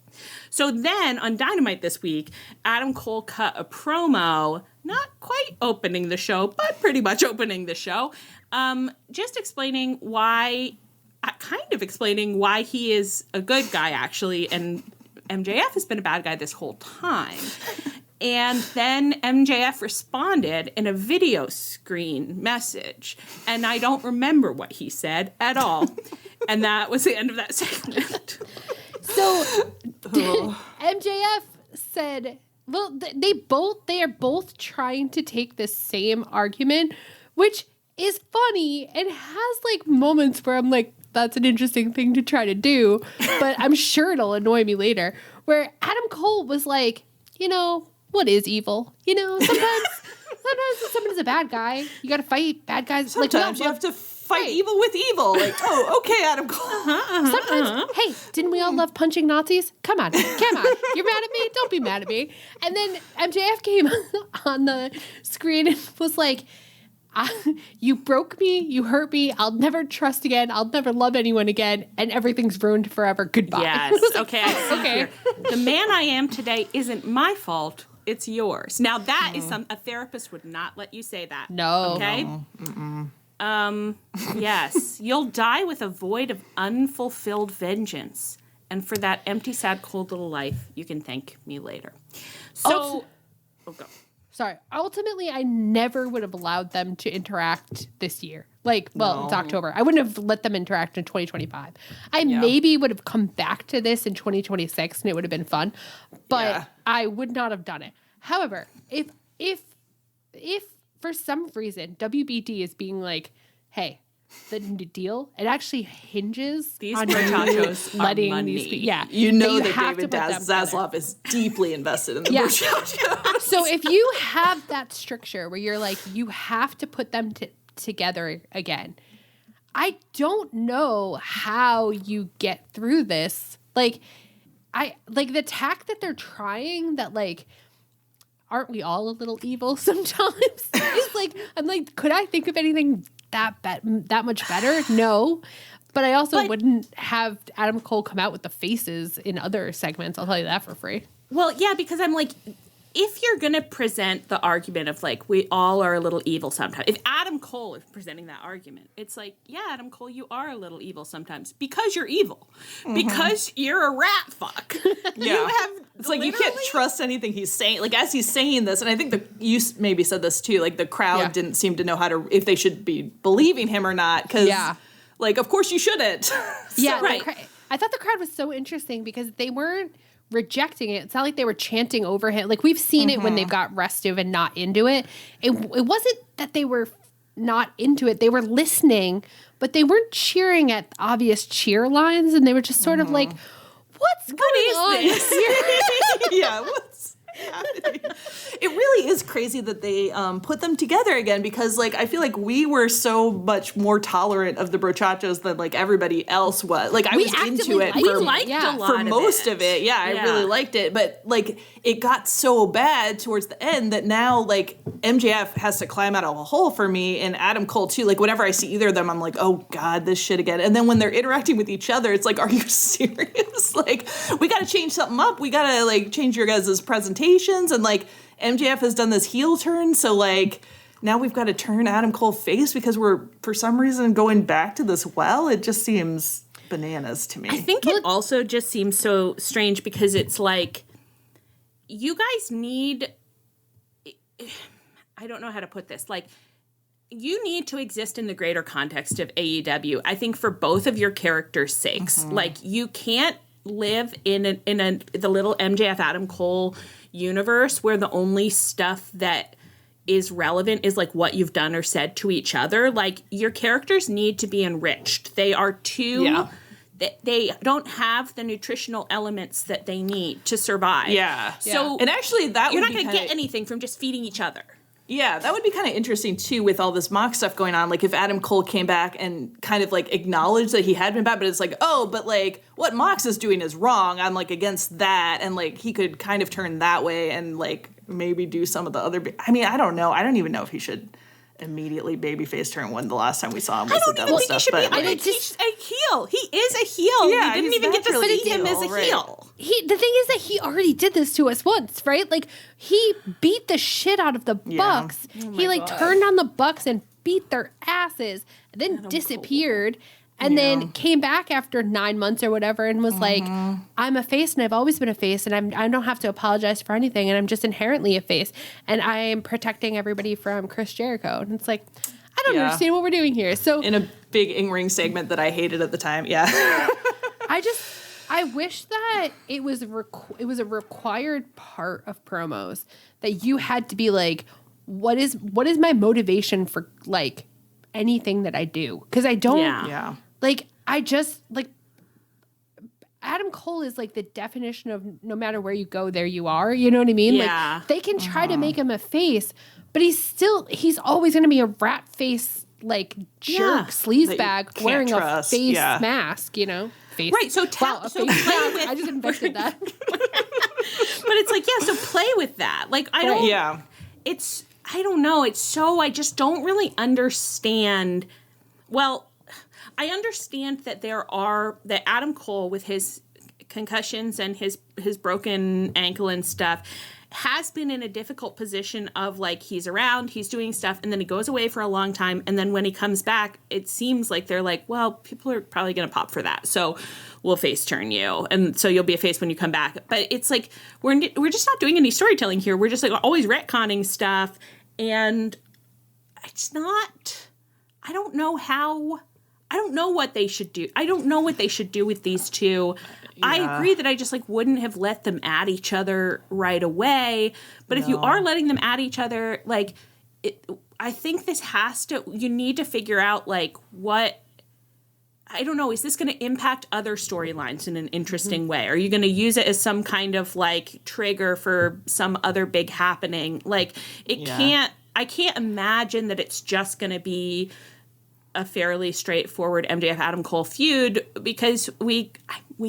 So then on Dynamite this week, Adam Cole cut a promo, not quite opening the show, but pretty much opening the show, just explaining why he is a good guy, actually, and MJF has been a bad guy this whole time. And then MJF responded in a video screen message. And I don't remember what he said at all. And that was the end of that segment. So MJF said, well, they are both trying to take the same argument, which is funny and has like moments where I'm like, that's an interesting thing to try to do. But I'm sure it'll annoy me later. Where Adam Cole was like, you know, what is evil? You know, sometimes when someone's a bad guy, you got to fight bad guys. Sometimes you have to fight evil with evil. Like, oh, okay, Adam Cole. Sometimes, hey, didn't we all love punching Nazis? Come on. You're mad at me? Don't be mad at me. And then MJF came on the screen and was like, you broke me, you hurt me, I'll never trust again, I'll never love anyone again, and everything's ruined forever. Goodbye. Yes. Okay. Okay. The man I am today isn't my fault. It's yours. Now that is a therapist would not let you say that. No. Okay. No. Yes. You'll die with a void of unfulfilled vengeance, and for that empty, sad, cold little life, you can thank me later. So, go. Sorry. Ultimately, I never would have allowed them to interact this year. It's October. I wouldn't have let them interact in 2025. I maybe would have come back to this in 2026 and it would have been fun, but I would not have done it. However, if for some reason WBD is being like, hey, the deal. It actually hinges these on muchachos letting money. these people. Yeah, You know you that have David to put them Zaslav is deeply invested in the Yeah. muchachos. So if you have that stricture where you're like, you have to put them together again, I don't know how you get through this. Like, the tack that they're trying that, like, aren't we all a little evil sometimes? It's like, I'm like, could I think of anything that much better? No. But I also wouldn't have Adam Cole come out with the faces in other segments. I'll tell you that for free. Well, yeah, because I'm like, if you're going to present the argument of, like, we all are a little evil sometimes, if Adam Cole is presenting that argument, it's like, yeah, Adam Cole, you are a little evil sometimes because you're evil. Mm-hmm. Because you're a rat fuck. Yeah. It's like you can't trust anything he's saying. Like, as he's saying this, and I think you maybe said this too, like, the crowd didn't seem to know if they should be believing him or not. Because, like, of course you shouldn't. Yeah, right. I thought the crowd was so interesting because they weren't rejecting it. It's not like they were chanting over him. Like, we've seen it when they've got restive and not into it. It wasn't that they were not into it. They were listening, but they weren't cheering at obvious cheer lines, and they were just sort of like, what's going on here? Yeah, what's happening? It really is crazy that they put them together again, because, like, I feel like we were so much more tolerant of the brochachos than, like, everybody else was. Like, I was into it for most of it. Yeah, I really liked it. But, like, it got so bad towards the end that now, like, MJF has to climb out of a hole for me, and Adam Cole too. Like, whenever I see either of them, I'm like, oh God, this shit again. And then when they're interacting with each other, it's like, are you serious? Like, we got to change something up. We got to, like, change your guys' presentations. And, like, MJF has done this heel turn, so, like, now we've got to turn Adam Cole face because we're, for some reason, going back to this well. It just seems bananas to me. I think it also just seems so strange because it's like, you guys need, I don't know how to put this, like, you need to exist in the greater context of AEW. I think for both of your characters' sakes. Like, you can't live in the little MJF Adam Cole universe where the only stuff that is relevant is, like, what you've done or said to each other. Like, your characters need to be enriched. They are too they don't have the nutritional elements that they need to survive. Yeah. So and actually that you're not going to get anything from just feeding each other. Yeah, that would be kind of interesting, too, with all this mock stuff going on. Like, if Adam Cole came back and kind of, like, acknowledged that he had been bad, but it's like, oh, but, like, what Mox is doing is wrong. I'm, like, against that. And, like, he could kind of turn that way and, like, maybe do some of the other... I mean, I don't know. I don't even know if he should immediating babyface turn when the last time we saw him was the devil stuff. I mean, he's a heel. He is a heel. Yeah, we didn't even get to see him as a heel. The thing is that he already did this to us once, right? Like, he beat the shit out of the Bucks. Oh He, like, turned on the Bucks and beat their asses, and then disappeared. And then came back after 9 months or whatever and was like, I'm a face and I've always been a face and I don't have to apologize for anything and I'm just inherently a face and I am protecting everybody from Chris Jericho. And it's like, I don't understand what we're doing here. So in a big in-ring segment that I hated at the time, I wish that it was a required part of promos that you had to be like, what is my motivation for, like, anything that I do? Because I don't... Like, Adam Cole is, like, the definition of no matter where you go, there you are. You know what I mean? Yeah. Like, they can try to make him a face, but he's always going to be a rat face, like, jerk, sleazebag, wearing a face mask, you know? Face. Right, so play with... I just invented that. But it's like, so play with that. Like, I don't... Yeah. It's... I don't know. It's so... I just don't really understand... Well... I understand that that Adam Cole with his concussions and his broken ankle and stuff has been in a difficult position of, like, he's around, he's doing stuff, and then he goes away for a long time, and then when he comes back, it seems like they're like, well, people are probably going to pop for that, so we'll face turn you, and so you'll be a face when you come back. But it's like, we're just not doing any storytelling here. We're just, like, always retconning stuff, and it's not... I don't know what they should do. I don't know what they should do with these two. Yeah. I agree that I just, like, wouldn't have let them at each other right away. But if you are letting them at each other, like, I think you need to figure out, like, what, I don't know, is this going to impact other storylines in an interesting way? Are you going to use it as some kind of, like, trigger for some other big happening? Like, I can't imagine that it's just going to be a fairly straightforward MJF Adam Cole feud, because we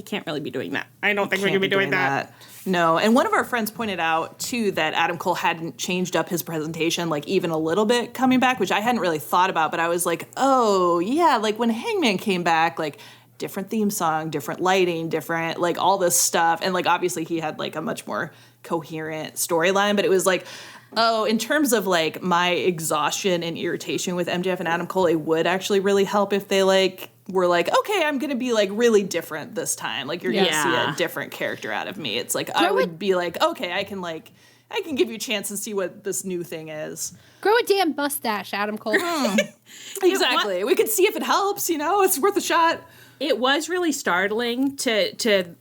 can't really be doing that. I don't think we're going to be doing that. No, and one of our friends pointed out, too, that Adam Cole hadn't changed up his presentation, like, even a little bit coming back, which I hadn't really thought about, but I was like, oh, yeah, like, when Hangman came back, like, different theme song, different lighting, different, like, all this stuff, and, like, obviously he had, like, a much more coherent storyline, but it was like, oh, in terms of, like, my exhaustion and irritation with MJF and Adam Cole, it would actually really help if they, like, were like, okay, I'm going to be, like, really different this time. Like, you're going to see a different character out of me. It's like, I would be like, okay, I can give you a chance and see what this new thing is. Grow a damn mustache, Adam Cole. Exactly. We could see if it helps, you know? It's worth a shot. It was really startling to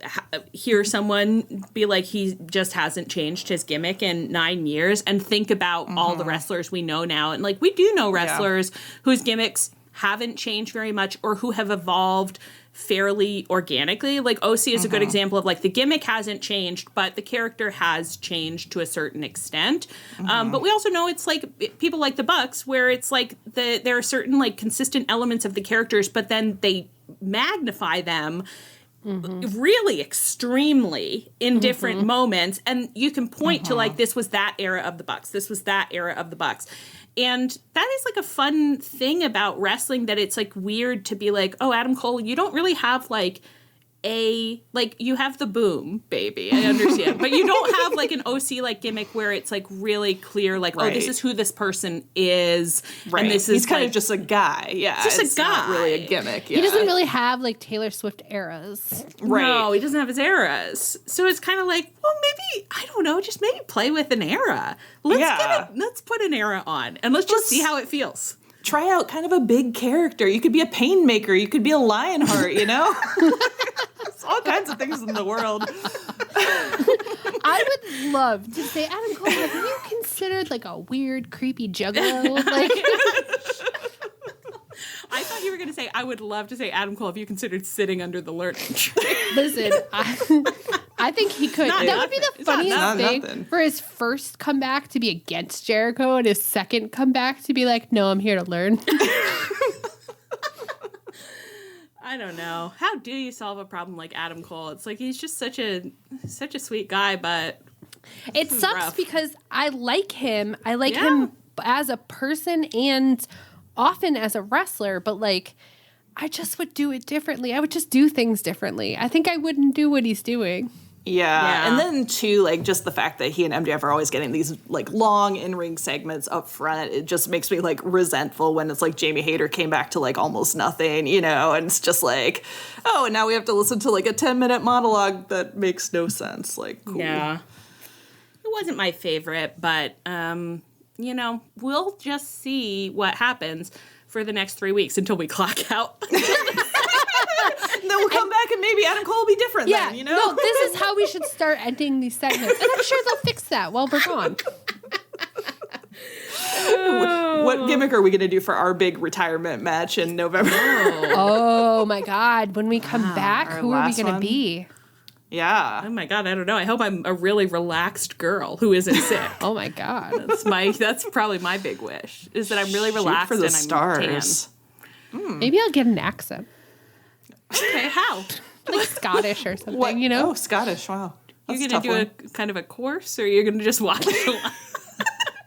hear someone be like, he just hasn't changed his gimmick in 9 years, and think about all the wrestlers we know now. And, like, we do know wrestlers whose gimmicks haven't changed very much, or who have evolved fairly organically. Like, OC is a good example of, like, the gimmick hasn't changed, but the character has changed to a certain extent. But we also know it's like people like the Bucks, where it's like there are certain, like, consistent elements of the characters, but then they magnify them really extremely in different moments, and you can point to, like, this was that era of the Bucks, this was that era of the Bucks. And that is, like, a fun thing about wrestling, that it's, like, weird to be like, oh, Adam Cole, you don't really have, like, you have the boom, baby, I understand. But you don't have, like, an OC, like, gimmick where it's, like, really clear, like, oh, this is who this person is. Right. And this is, he's kind of just a guy. Yeah. Just a guy. Not really a gimmick. Yeah. He doesn't really have, like, Taylor Swift eras. Right. No, he doesn't have his eras. So it's kind of like, well, maybe, I don't know, just maybe play with an era. Let's put an era on, and let's just see how it feels. Try out kind of a big character. You could be a Painmaker. You could be a Lionheart, you know? There's all kinds of things in the world. I would love to say, Adam Cole, have you considered, like, a weird, creepy juggalo? Like, I thought you were going to say, I would love to say, Adam Cole, have you considered sitting under the learning tree? Listen, I think he could. That would be the funniest thing for his first comeback to be against Jericho, and his second comeback to be like, no, I'm here to learn. I don't know. How do you solve a problem like Adam Cole? It's like, he's just such a sweet guy, but it sucks rough. Because I like him. I like him as a person and often as a wrestler, but, like, I just would do it differently. I would just do things differently. I think I wouldn't do what he's doing. Yeah. And then, too, like, just the fact that he and MJF are always getting these, like, long in-ring segments up front, it just makes me, like, resentful when it's like Jamie Hayter came back to, like, almost nothing, you know, and it's just like, oh, and now we have to listen to, like, a 10-minute monologue that makes no sense. Like, cool. Yeah. It wasn't my favorite, but, you know, we'll just see what happens for the next 3 weeks until we clock out. And then we'll come back and maybe Adam Cole will be different then, you know? No, this is how we should start ending these segments. And I'm sure they'll fix that while we're gone. What gimmick are we going to do for our big retirement match in November? Oh, my God. When we come back, who are we going to be? Yeah. Oh, my God. I don't know. I hope I'm a really relaxed girl who isn't sick. Oh, my God. That's probably my big wish, is that I'm really relaxed for the and stars. I'm tan. Maybe I'll get an accent. Okay, how? Like Scottish or something, you know? Oh, Scottish, wow. You're going to do a kind of a course, or you're going to just watch it?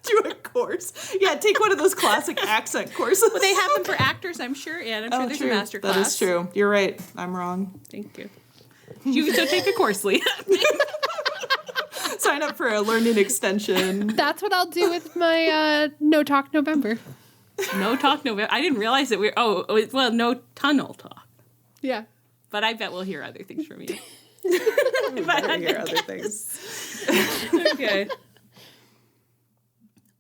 Do a course. Yeah, take one of those classic accent courses. Well, they happen for actors, I'm sure, and I'm sure there's a master class. That is true. You're right. I'm wrong. Thank you. So take a course, Leah. Sign up for a learning extension. That's what I'll do with my No Talk November. No Talk November. I didn't realize that no tunnel talk. Yeah. But I bet we'll hear other things from you. If I had to hear other things. Okay.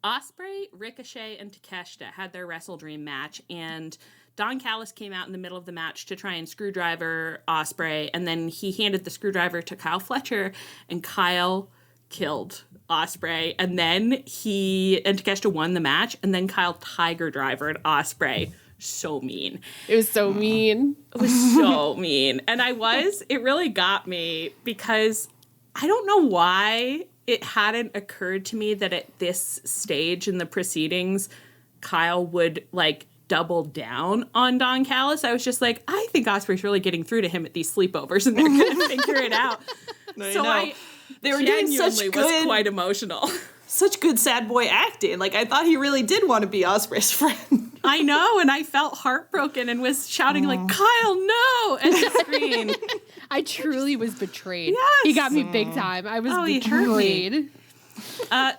Ospreay, Ricochet, and Takeshita had their Wrestledream match, and Don Callis came out in the middle of the match to try and screwdriver Ospreay, and then he handed the screwdriver to Kyle Fletcher, and Kyle killed Ospreay, and then Takeshita won the match, and then Kyle Tiger Drivered Ospreay. So mean. It was so mean. It was so mean. And it really got me because I don't know why it hadn't occurred to me that at this stage in the proceedings, Kyle would like double down on Don Callis. I was just like, I think Ospreay's really getting through to him at these sleepovers and they're going to figure it out. They were doing such good, was quite emotional. Such good sad boy acting. Like, I thought he really did want to be Ospreay's friend. I know, and I felt heartbroken and was shouting like, Kyle, no! At the screen. I truly was betrayed. Yes. He got me big time. I was betrayed.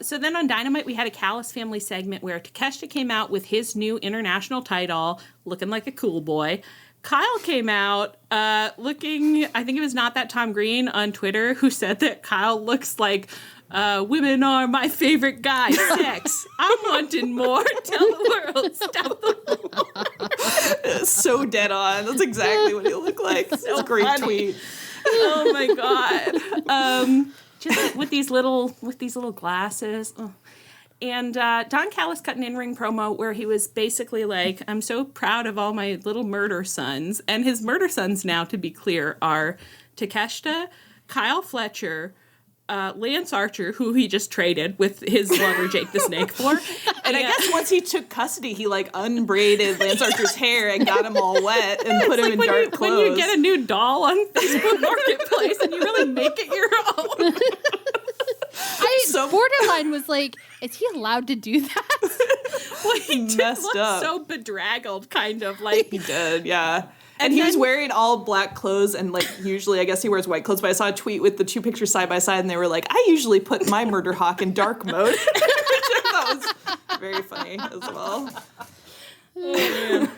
So then on Dynamite, we had a Callis family segment where Takeshita came out with his new international title, looking like a cool boy. Kyle came out looking, I think it was Not That Tom Green on Twitter, who said that Kyle looks like women are my favorite guy. Sex. I'm wanting more. Tell the world. Stop the world. So dead on. That's exactly what he looked like. So great funny. Tweet. Oh my god. Just with these little glasses. Oh. And Don Callis cut an in-ring promo where he was basically like, I'm so proud of all my little murder sons. And his murder sons now, to be clear, are Takeshita, Kyle Fletcher, Lance Archer, who he just traded with his lover Jake the Snake for. And I guess once he took custody, he like unbraided Lance Archer's hair and got him all wet and put him in dark clothes. When you get a new doll on Facebook Marketplace and you really make it your own. Borderline was like, is he allowed to do that? Well, he did look so bedraggled, kind of like. He did, yeah. And he was wearing all black clothes, and like usually I guess he wears white clothes, but I saw a tweet with the two pictures side by side, and they were like, I usually put my murder hawk in dark mode. Which I thought was very funny as well. Oh, man.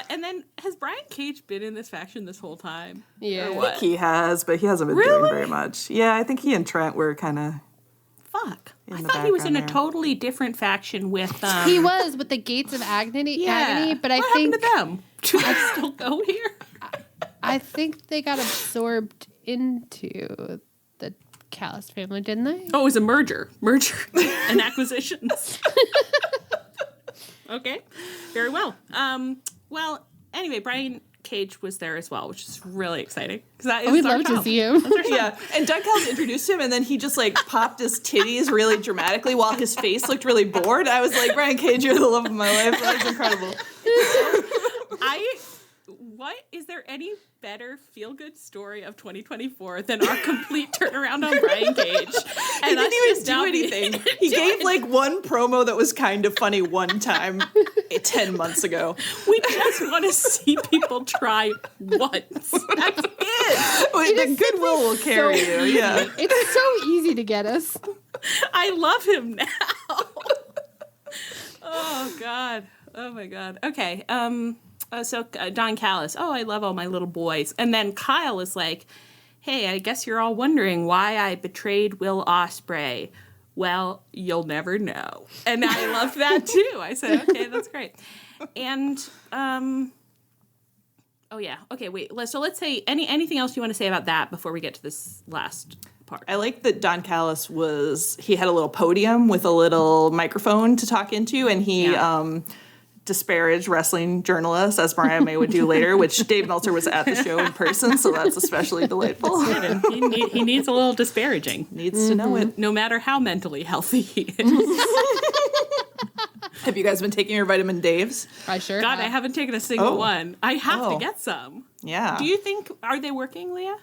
And then, has Brian Cage been in this faction this whole time? Yeah. I think he has, but he hasn't been doing very much. Yeah, I think he and Trent were kind of... Fuck. I thought he was in a totally different faction with... He was, with the Gates of Agony, but I think... What happened to them? Do they still go here? I think they got absorbed into the Callis family, didn't they? Oh, it was a merger and acquisitions. Okay, very well. Well, anyway, Brian Cage was there as well, which is really exciting. We'd love to see him. Yeah, and Doug Callis introduced him, and then he just like popped his titties really dramatically while his face looked really bored. I was like, Brian Cage, you're the love of my life. That was incredible. What is there any better feel-good story of 2024 than our complete turnaround on Brian Cage? And he didn't even do anything. He gave like one promo that was kind of funny one time 10 months ago. We just want to see people try once. That's it. The goodwill will carry you. Yeah, it's so easy to get us. I love him now. Oh God. Oh my God. Okay. So Don Callis, I love all my little boys. And then Kyle is like, hey, I guess you're all wondering why I betrayed Will Ospreay. Well, you'll never know. And I loved that too. I said, okay, that's great. And, okay, wait. So let's say anything else you want to say about that before we get to this last part? I like that Don Callis he had a little podium with a little microphone to talk into, and he, disparage wrestling journalists, as Mariah May would do later, which Dave Meltzer was at the show in person, so that's especially delightful. He needs a little disparaging. Needs to know it. No matter how mentally healthy he is. Have you guys been taking your vitamin Daves? I sure God, have. I haven't taken a single one. I have to get some. Yeah. Do you think, are they working, Leah?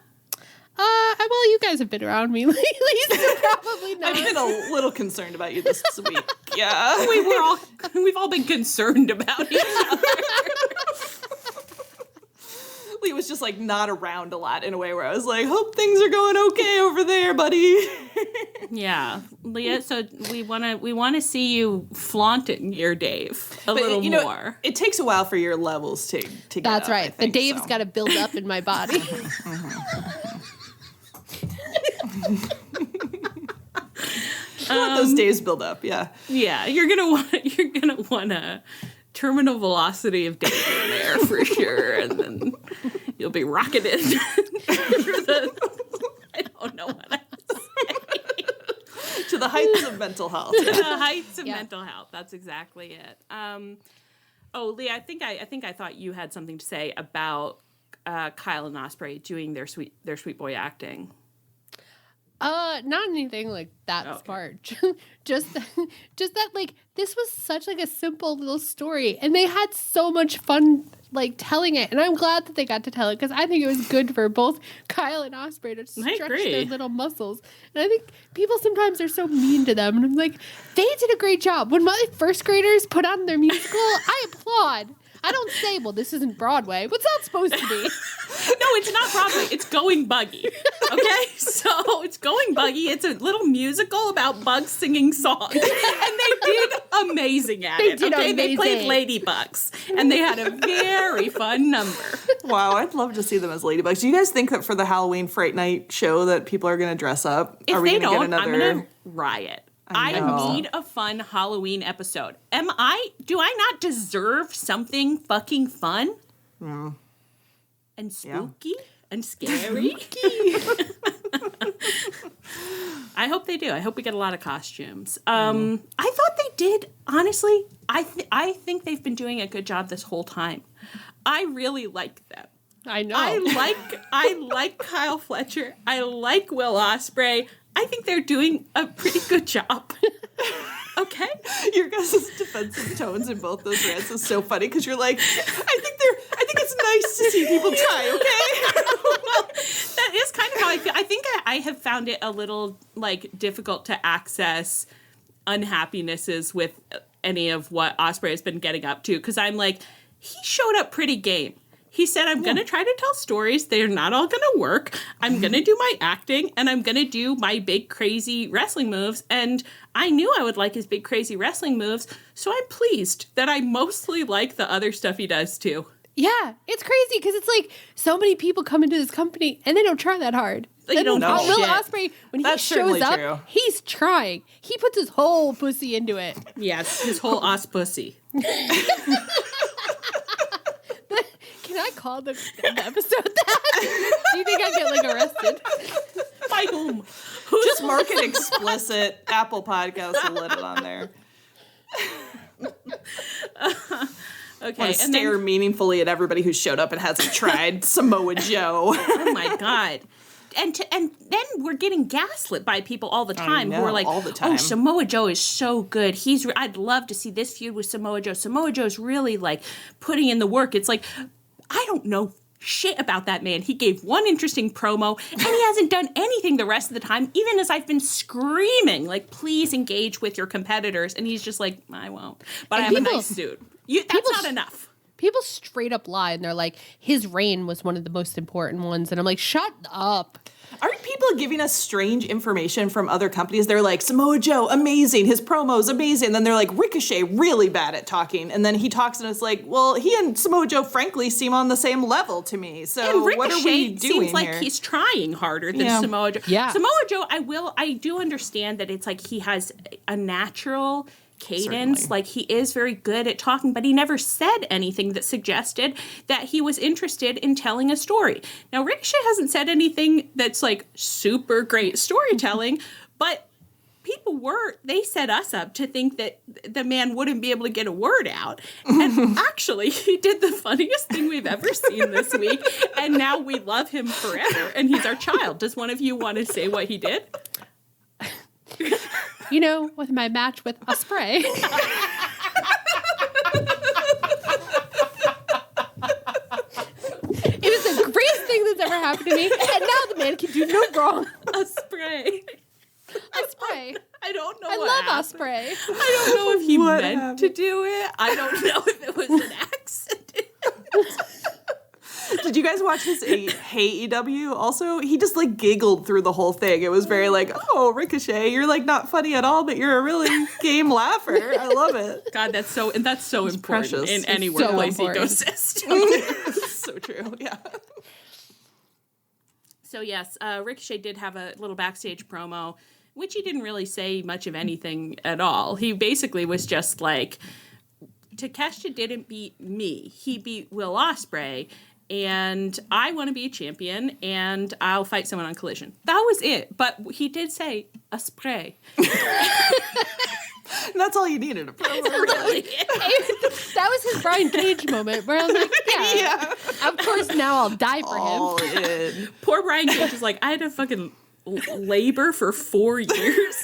Well, you guys have been around me lately, so probably not. I've been a little concerned about you this week. Yeah. We've all been concerned about each other. Lee was just like not around a lot in a way where I was like, hope things are going okay over there, buddy. Yeah. Leah, so we wanna see you flaunting your Dave a little more. It takes a while for your levels to get That's up, right. The Dave's got to build up in my body. You want those days build up, yeah. Yeah, you're gonna want a terminal velocity of data in there for sure, and then you'll be rocketed. I don't know what I'm saying. To the heights of mental health. To the heights of mental health. That's exactly it. Lee, I think I thought you had something to say about Kyle and Ospreay doing their sweet boy acting. Not anything like that smart. just that like this was such like a simple little story, and they had so much fun like telling it, and I'm glad that they got to tell it because I think it was good for both Kyle and Ospreay to stretch their little muscles. And I think people sometimes are so mean to them, and I'm like, they did a great job. When my first graders put on their musical, I applaud. I don't say, well, this isn't Broadway. What's that supposed to be? No, it's not Broadway. It's Going Buggy. Okay? So it's Going Buggy. It's a little musical about bugs singing songs. And they did amazing at it. Okay? They played ladybugs. And they had a very fun number. Wow, I'd love to see them as ladybugs. Do you guys think that for the Halloween Fright Night show that people are going to dress up? If they don't, I'm going to riot. I need a fun Halloween episode. Do I not deserve something fucking fun? Mm. And spooky? And scary? I hope they do. I hope we get a lot of costumes. I thought they did, honestly. I think they've been doing a good job this whole time. I really like them. I know. I like Kyle Fletcher. I like Will Ospreay. I think they're doing a pretty good job. Okay? Your guys' defensive tones in both those rants is so funny because you're like, I think it's nice to see people try, okay? Well, that is kind of how I feel. I think I have found it a little like difficult to access unhappinesses with any of what Ospreay has been getting up to because I'm like, he showed up pretty game. He said, I'm going to try to tell stories. They're not all going to work. I'm going to do my acting, and I'm going to do my big, crazy wrestling moves. And I knew I would like his big, crazy wrestling moves, so I'm pleased that I mostly like the other stuff he does, too. Yeah, it's crazy, because it's like so many people come into this company, and they don't try that hard. They don't know Will Ospreay, when That's he shows up, true. he's trying. He puts his whole pussy into it. Yes, his whole os pussy. Can I call the episode that? Do you think I get like arrested? By whom? Just mark it explicit. Apple Podcasts will let it on there. Okay. And stare meaningfully at everybody who showed up and hasn't tried Samoa Joe. Oh my God. And then we're getting gaslit by people all the time who are like, all the time. Oh, Samoa Joe is so good. I'd love to see this feud with Samoa Joe. Samoa Joe's really like putting in the work. It's like, I don't know shit about that man. He gave one interesting promo and he hasn't done anything the rest of the time, even as I've been screaming, like, please engage with your competitors. And he's just like, I won't. But I have a nice suit. That's not enough. People straight up lie and they're like, his reign was one of the most important ones. And I'm like, shut up. Aren't people giving us strange information from other companies? They're like, Samoa Joe, amazing. His promo's amazing. And then they're like, Ricochet, really bad at talking. And then he talks and it's like, well, he and Samoa Joe, frankly, seem on the same level to me. So what are we doing seems like here? He's trying harder than Samoa Joe. Yeah. Samoa Joe, I do understand that it's like he has a natural cadence. Certainly. Like, he is very good at talking, but he never said anything that suggested that he was interested in telling a story. Now, Ricochet hasn't said anything that's like super great storytelling, but they set us up to think that the man wouldn't be able to get a word out. And actually, he did the funniest thing we've ever seen this week, and now we love him forever, and he's our child. Does one of you want to say what he did? You know, with my match with Ospreay. It was the greatest thing that's ever happened to me, and now the man can do no wrong. Ospreay. I don't know. I love Ospreay. I don't know if he meant to do it. I don't know if it was an accident. Did you guys watch his Hey EW also? He just like giggled through the whole thing. It was very like, oh, Ricochet, you're like not funny at all, but you're a really game laugher. I love it. God, that's so important precious. In any workplace ecosystem. So true, yeah. So yes, Ricochet did have a little backstage promo, which he didn't really say much of anything at all. He basically was just like, Takeshita didn't beat me. He beat Will Ospreay. and I want to be a champion, and I'll fight someone on Collision. That was it. But he did say, Ospreay. That's all you needed. Really. That was his Brian Cage moment where I was like, yeah. Of course, now I'll die for him. Poor Brian Cage is like, I had to fucking labor for 4 years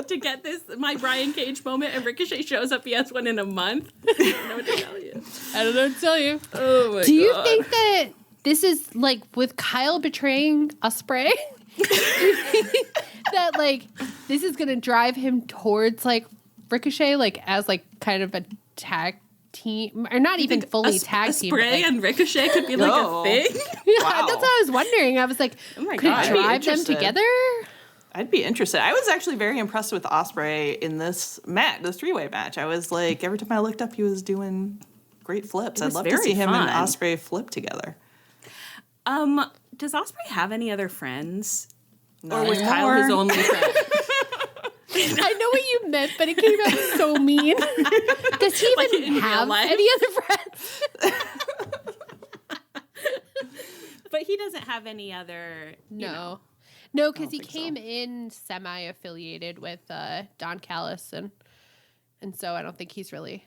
to get this my Brian Cage moment, and Ricochet shows up. He has one in a month. I don't know what to tell you. I don't know what to tell you. Oh my god. Do you think that this is like with Kyle betraying Ospreay? Do you think that like this is gonna drive him towards like Ricochet, like as like kind of a tag team, or not even fully tag team? Ospreay and Ricochet could be like a thing. Yeah, wow. That's what I was wondering. I was like, could it drive them together? I'd be interested. I was actually very impressed with Ospreay in this match, this 3-way match. I was like, every time I looked up, he was doing great flips. I'd love to see him and Ospreay flip together. Does Ospreay have any other friends? No. Or was Kyle his only friend? I know what you meant, but it came out so mean. Does he even have any other friends? But he doesn't have any other... No, because he came in semi-affiliated with Don Callis, and so I don't think he's really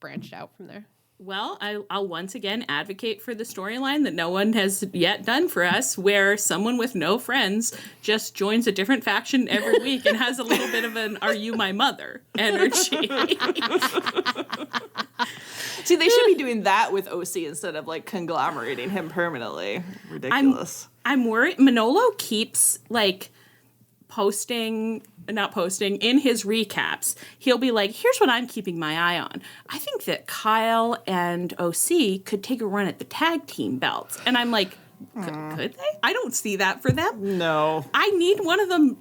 branched out from there. Well, I'll once again advocate for the storyline that no one has yet done for us, where someone with no friends just joins a different faction every week and has a little bit of an "Are you my mother?" energy. See, they should be doing that with OC instead of like conglomerating him permanently. Ridiculous. I'm worried. Manolo keeps like not posting in his recaps. He'll be like, here's what I'm keeping my eye on. I think that Kyle and OC could take a run at the tag team belts. And I'm like, could they? I don't see that for them. No. I need one of them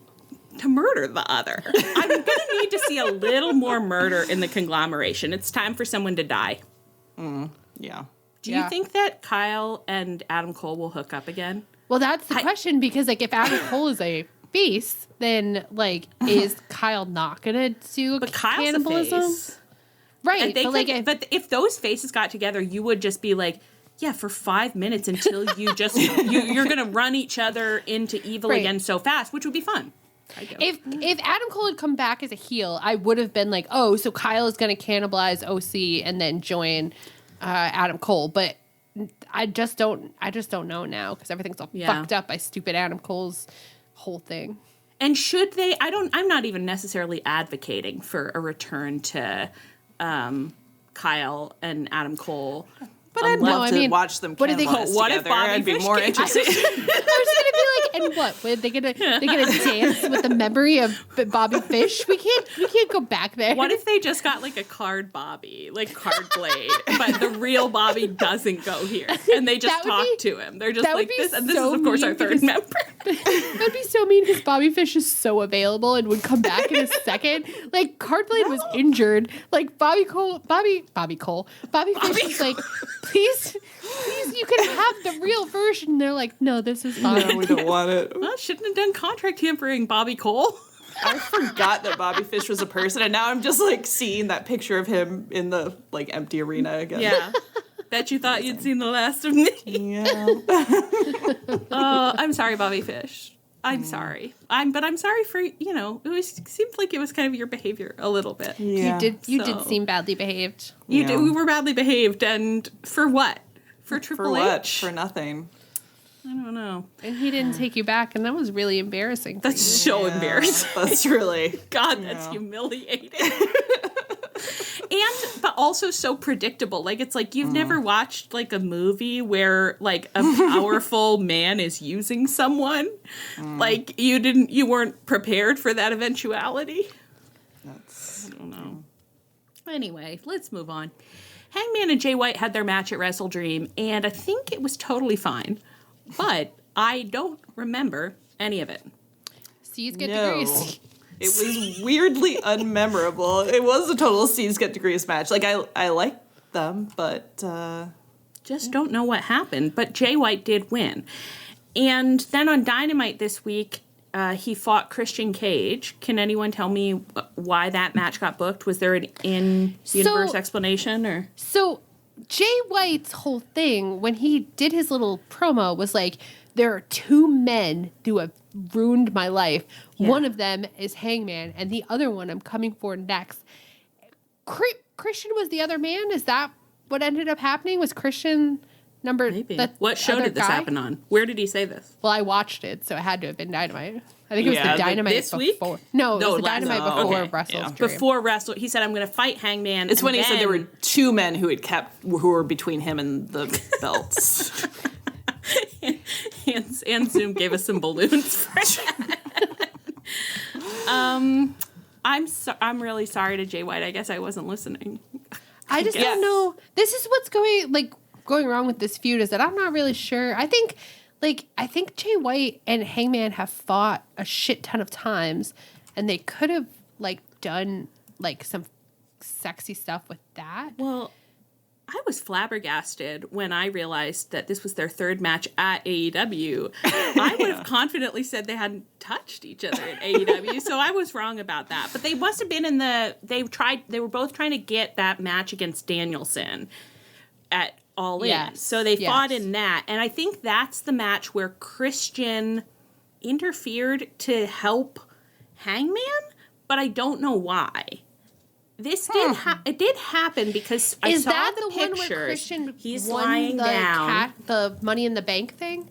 to murder the other. I'm going to need to see a little more murder in the conglomeration. It's time for someone to die. Yeah. Do you think that Kyle and Adam Cole will hook up again? Well, that's the question, because like if Adam Cole is a face, then like is Kyle not gonna do cannibalism? Right. But if those faces got together, you would just be like, yeah, for 5 minutes until you just you're gonna run each other into evil again so fast, which would be fun. If Adam Cole had come back as a heel, I would have been like, oh, so Kyle is gonna cannibalize OC and then join Adam Cole, but I just don't know now because everything's all fucked up by stupid Adam Cole's whole thing. And should they? I'm not even necessarily advocating for a return to Kyle and Adam Cole. But I'd love to watch them cannibalize together. I'd be more interested. I was gonna be like, and what? Were they gonna dance with the memory of Bobby Fish? We can't go back there. What if they just got like a card Bobby, like card Blade, but the real Bobby doesn't go here, and they just talk to him. They're just like this, and this is of course our third member. That'd be so mean because Bobby Fish is so available and would come back in a second. Like Card Blade was injured. Like Bobby Fish was like, please, you can have the real version. And they're like, no, this is fine. No, we don't want it. Well, shouldn't have done contract tampering, Bobby Cole. I forgot that Bobby Fish was a person, and now I'm just like seeing that picture of him in the like empty arena again. Yeah. Bet you thought you'd seen the last of me. Yeah. I'm sorry, Bobby Fish. I'm sorry. I'm sorry for, it seemed like it was kind of your behavior a little bit. Yeah. You did seem badly behaved. We were badly behaved, and for what? For Triple H? For what? For nothing. I don't know. And he didn't take you back, and that was really embarrassing. That's so embarrassing. That's really... God, that's humiliating. But also so predictable. Like, it's like you've never watched, like, a movie where, like, a powerful man is using someone. Like, you weren't prepared for that eventuality. I don't know. Anyway, let's move on. Hangman and Jay White had their match at WrestleDream, and I think it was totally fine. But I don't remember any of it. C's get degrees. It was weirdly unmemorable. It was a total C's get degrees match. Like, I liked them, but... Just don't know what happened. But Jay White did win. And then on Dynamite this week, he fought Christian Cage. Can anyone tell me why that match got booked? Was there an in-universe explanation? Or So Jay White's whole thing when he did his little promo was like, there are two men who have ruined my life. Yeah. One of them is Hangman, and the other one I'm coming for next. Christian was the other man? Is that what ended up happening? Was Christian number... Maybe. What show did this happen on? Where did he say this? Well, I watched it, so it had to have been Dynamite. I think it was the Dynamite this before. Week? No, it was the Dynamite before Wrestledream. Before Wrestle, he said, I'm going to fight Hangman. It's when he said there were two men who were between him and the belts. and Zoom gave us some balloons for that. I'm really sorry to Jay White. I guess I wasn't listening. I just don't know. This is what's going wrong with this feud, is that I'm not really sure. I think Jay White and Hangman have fought a shit ton of times, and they could have done some sexy stuff with that. Well, I was flabbergasted when I realized that this was their third match at AEW. I would have confidently said they hadn't touched each other at AEW, so I was wrong about that. But they must have been they were both trying to get that match against Danielson at All In. Yes. So they fought in that. And I think that's the match where Christian interfered to help Hangman, but I don't know why. This did happen because I saw the pictures. One where Christian he's won lying down. The Money in the Bank thing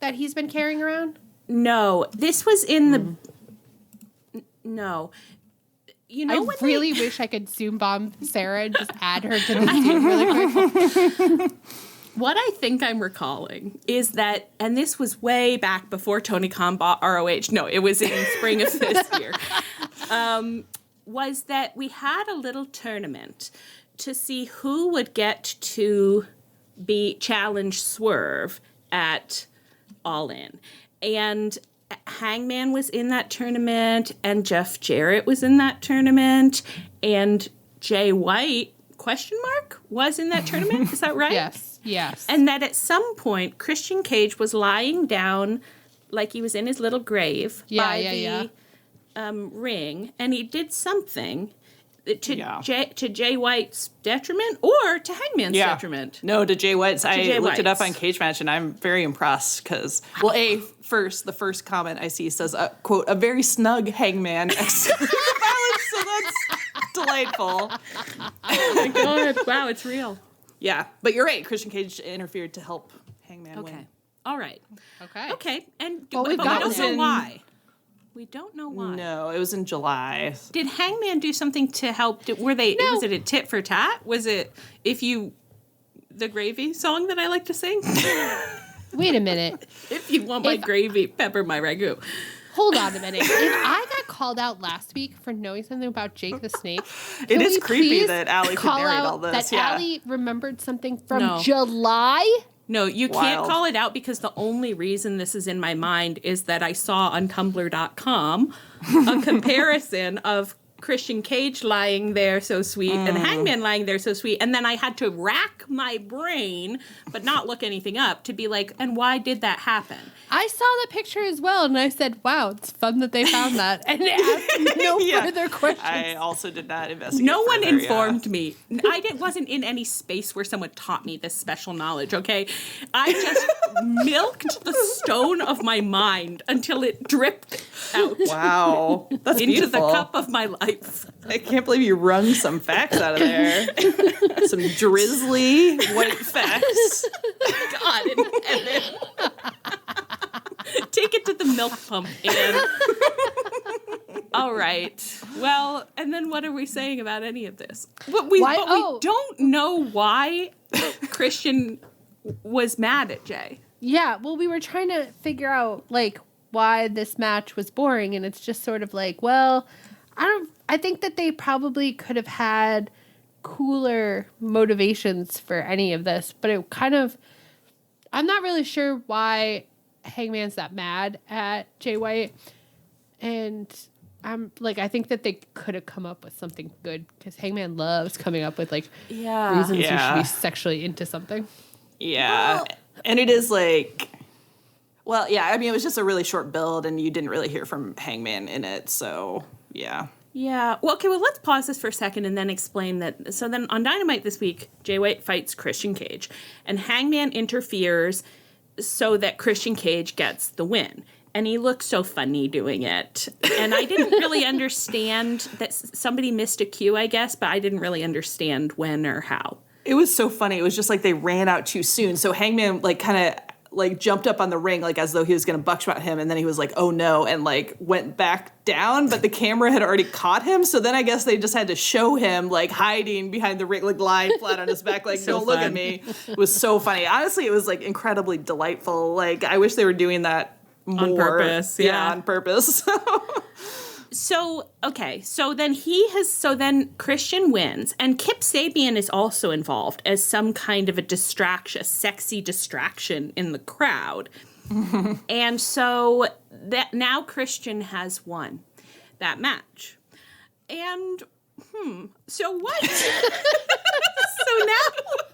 that he's been carrying around? No, this was in the... No. You know, I really wish I could Zoom bomb Sarah and just add her to the team really quick. What I think I'm recalling is that, and this was way back before Tony Khan bought ROH. No, it was in spring of this year. Was that we had a little tournament to see who would get to challenge Swerve at All In. And Hangman was in that tournament, and Jeff Jarrett was in that tournament, and Jay White, was in that tournament. Is that right? Yes. And that at some point, Christian Cage was lying down like he was in his little grave by the ring, and he did something to Jay White's detriment or to Hangman's detriment. No, to Jay White's. I looked it up on Cage Match, and I'm very impressed because, the first comment I see says, quote, a very snug Hangman. So that's delightful. Oh my God. Wow, it's real. Yeah, but you're right. Christian Cage interfered to help Hangman win. All right. Okay. And but we don't know why. We don't know why. No, it was in July. Did Hangman do something to help? Was it a tit for tat? Was it the gravy song that I like to sing? Wait a minute. If you want my gravy, pepper my ragu. Hold on a minute. If I got called out last week for knowing something about Jake the Snake, it is creepy that Allie could narrate all this. That Allie remembered something from July? No, you can't call it out because the only reason this is in my mind is that I saw on Tumblr.com a comparison of Christian Cage lying there so sweet and Hangman lying there so sweet. And then I had to rack my brain, but not look anything up, to be like, and why did that happen? I saw the picture as well, and I said, wow, it's fun that they found that. And asked no further questions. I also did not investigate. No one informed me. I wasn't in any space where someone taught me this special knowledge, okay? I just milked the stone of my mind until it dripped out. Wow. That's into beautiful. The cup of my life. I can't believe you wrung some facts out of there. Some drizzly white facts. God in heaven. Take it to the milk pump, Anne. All right. Well, and then what are we saying about any of this? We don't know why Christian was mad at Jay. Yeah, well, we were trying to figure out, why this match was boring, and it's just sort of I think that they probably could have had cooler motivations for any of this, but it I'm not really sure why Hangman's that mad at Jay White, and I think that they could have come up with something good, because Hangman loves coming up with reasons you should be sexually into something. Yeah, and it is it was just a really short build, and you didn't really hear from Hangman in it, so yeah. Yeah. Well, okay, well, let's pause this for a second and then explain that. So then on Dynamite this week, Jay White fights Christian Cage, and Hangman interferes so that Christian Cage gets the win. And he looks so funny doing it. And I didn't really understand that somebody missed a cue, I guess, but I didn't really understand when or how. It was so funny. It was just like they ran out too soon. So Hangman like kind of like jumped up on the ring like as though he was going to buckshot him, and then he was like, oh no, and like went back down, but the camera had already caught him. So then I guess they just had to show him like hiding behind the ring, like lying flat on his back, like, don't look at me. It was so funny. Honestly, it was like incredibly delightful. Like I wish they were doing that more. On purpose. Yeah, on purpose. So then Christian wins, and Kip Sabian is also involved as some kind of a distraction, a sexy distraction in the crowd. And so that now Christian has won that match. And so what? So now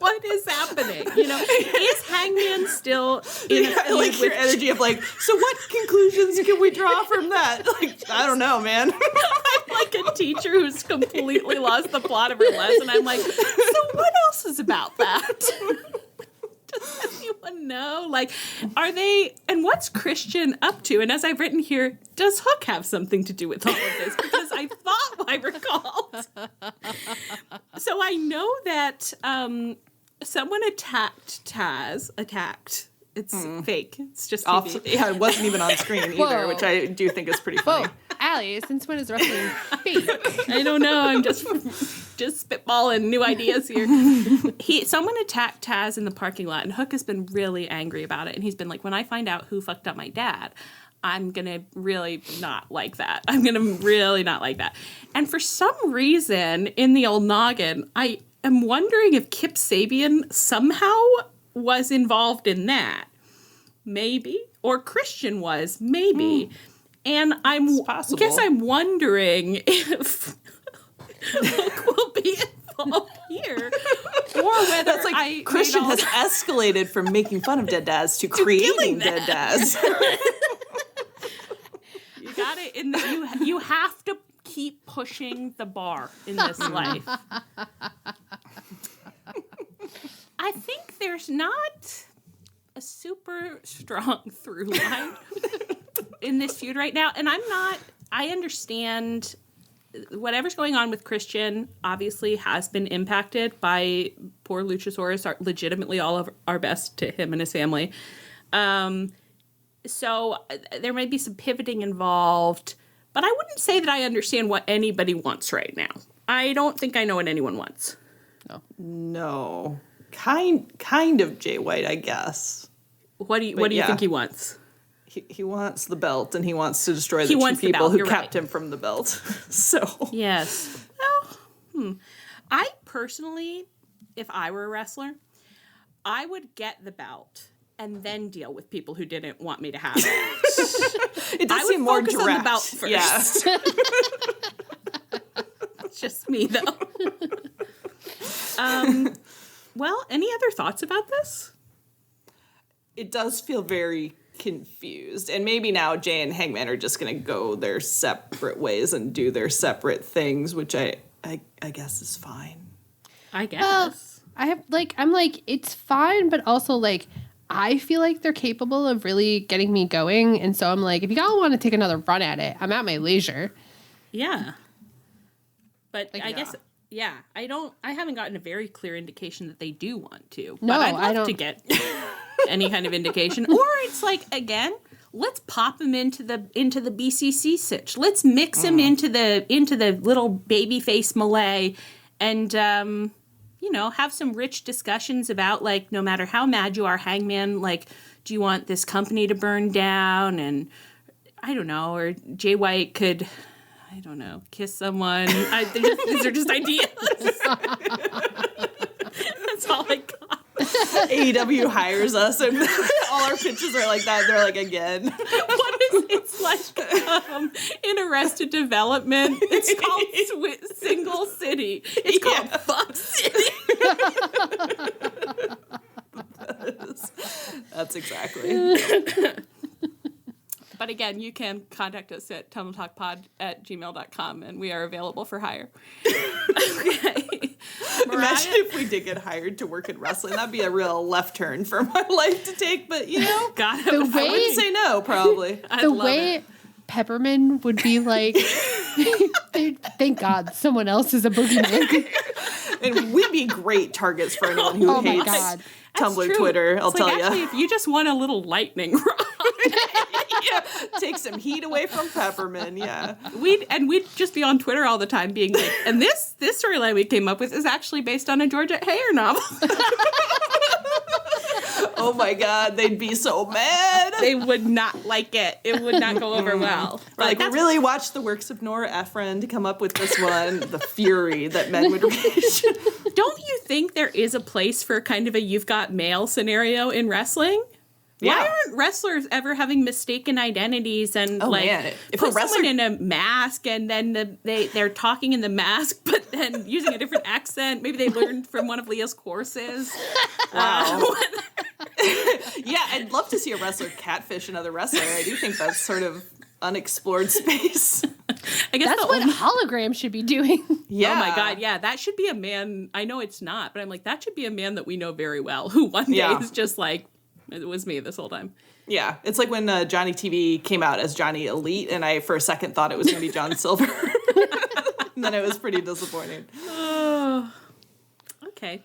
what is happening? You know, is Hangman still in a feud like your energy of like, so what conclusions can we draw from that? Like, I don't know, man. I'm like a teacher who's completely lost the plot of her lesson. I'm like, so what else is about that? Does anyone know? Like, are they, and what's Christian up to? And as I've written here, does Hook have something to do with all of this? Because I thought I recalled. So I know that someone attacked Taz. It's fake. It's just TV. Yeah, it wasn't even on screen either, which I do think is pretty funny. Whoa, Allie, since when is wrestling fake? I don't know. I'm just spitballing new ideas here. Someone attacked Taz in the parking lot, and Hook has been really angry about it. And he's been like, when I find out who fucked up my dad, I'm going to really not like that. I'm going to really not like that. And for some reason, in the old noggin, I am wondering if Kip Sabian somehow was involved in that. Maybe. Or Christian was. Maybe. And guess I'm wondering if Hook will be involved here, or whether that's like Christian has escalated from making fun of dead dads to creating dead dads. You got it. You have to keep pushing the bar in this life. I think there's not a super strong through line in this feud right now. And I understand whatever's going on with Christian obviously has been impacted by poor Luchasaurus, legitimately all of our best to him and his family. So there might be some pivoting involved, but I wouldn't say that I understand what anybody wants right now. I don't think I know what anyone wants. No. Kind of Jay White, I guess. What do you think he wants? He wants the belt, and he wants to destroy the two people who kept him from the belt. So yes. Well, I personally, if I were a wrestler, I would get the belt and then deal with people who didn't want me to have it. It does seem more direct. On the belt first. Yeah. It's just me, though. Well, any other thoughts about this? It does feel very confused. And maybe now Jay and Hangman are just going to go their separate ways and do their separate things, which I guess is fine. I guess. Well, I'm like, it's fine, but also like, I feel like they're capable of really getting me going. And so I'm like, if you all want to take another run at it, I'm at my leisure. Yeah. But like, I guess... Yeah, I haven't gotten a very clear indication that they do want to. No, but I'd love to get any kind of indication. Or it's like, again, let's pop him into the BCC sitch. Let's mix him into the little baby face Malay and have some rich discussions about, like, no matter how mad you are, Hangman, like, do you want this company to burn down? And I don't know, or Jay White could, I don't know, kiss someone. These are just ideas. That's all I got. AEW hires us, and all our pitches are like that. They're like, again. What is it's like in Arrested Development? It's called Single City. It's called Fuck City. That's exactly. But again, you can contact us at tumbletalkpod@gmail.com, and we are available for hire. Okay. Imagine if we did get hired to work in wrestling. That'd be a real left turn for my life to take, but God, I wouldn't say no, probably. The way Pepperman would be like, thank God someone else is a boogeyman. And we'd be great targets for anyone who hates Tumblr, Twitter, I'll tell you. Actually, if you just want a little lightning rod. Take some heat away from Pepperman, We'd just be on Twitter all the time being like, and this storyline we came up with is actually based on a Georgette Heyer novel. Oh my God, they'd be so mad. They would not like it. It would not go over well. Like, really watch the works of Nora Ephron to come up with this one, the fury that men would reach. Don't you think there is a place for kind of a you've got mail scenario in wrestling? Yeah. Why aren't wrestlers ever having mistaken identities and if put a wrestler someone in a mask and then they're talking in the mask but then using a different accent? Maybe they learned from one of Leah's courses. Wow. Yeah, I'd love to see a wrestler catfish another wrestler. I do think that's sort of unexplored space. I guess that's what hologram should be doing. Yeah. Oh my God, yeah. That should be a man. I know it's not, but I'm like, that should be a man that we know very well who one day is just like, it was me this whole time. Yeah, it's like when Johnny TV came out as Johnny Elite, and I, for a second, thought it was going to be John Silver. And then it was pretty disappointing. Okay.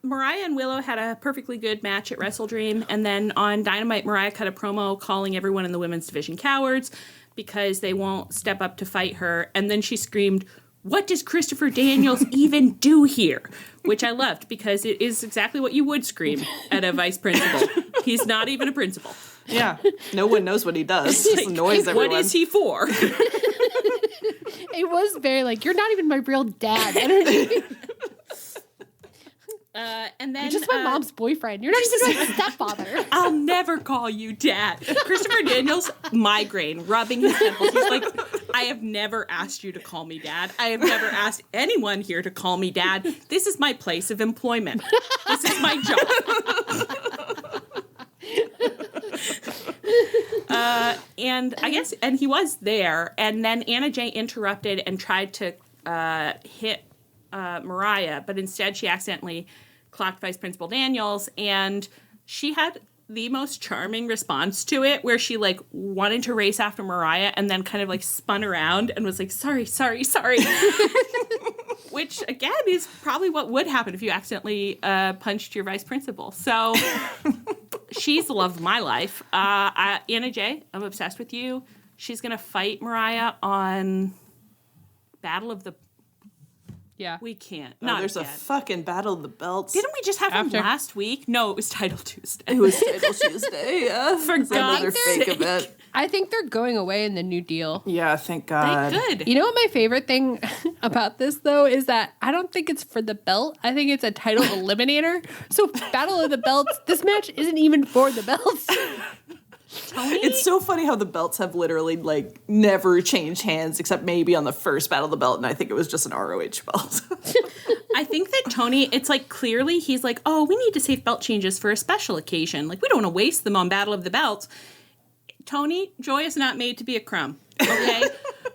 Mariah and Willow had a perfectly good match at WrestleDream, and then on Dynamite, Mariah cut a promo calling everyone in the women's division cowards because they won't step up to fight her, and then she screamed, "What does Christopher Daniels even do here?" Which I loved because it is exactly what you would scream at a vice principal. He's not even a principal. Yeah. No one knows what he does. He annoys everyone. What is he for? It was very like, you're not even my real dad. And then you're just my mom's boyfriend. You're not even my stepfather. I'll never call you dad. Christopher Daniels, migraine, rubbing his temples. He's like, I have never asked you to call me dad. I have never asked anyone here to call me dad. This is my place of employment. This is my job. And I guess, and he was there, and then Anna Jay interrupted and tried to hit Mariah, but instead she accidentally clocked Vice Principal Daniels, and she had the most charming response to it, where she like wanted to race after Mariah and then kind of like spun around and was like, sorry. Which again is probably what would happen if you accidentally punched your vice principal. So she's the love of my life. Anna Jay, I'm obsessed with you. She's gonna fight Mariah on Battle of the... Yeah. We can't. There's a fucking Battle of the Belts. Didn't we just have one last week? No, it was Title Tuesday. It was Title Tuesday, yeah. For God's fake event. I think they're going away in the new deal. Yeah, thank God. They could. You know what my favorite thing about this, though, is that I don't think it's for the belt. I think it's a title eliminator. So Battle of the Belts, this match isn't even for the belts. Tony? It's so funny how the belts have literally like never changed hands except maybe on the first Battle of the Belt, and I think it was just an ROH belt. I think that Tony, it's like clearly he's like, oh, we need to save belt changes for a special occasion. Like, we don't want to waste them on Battle of the Belts. Tony, joy is not made to be a crumb. Okay?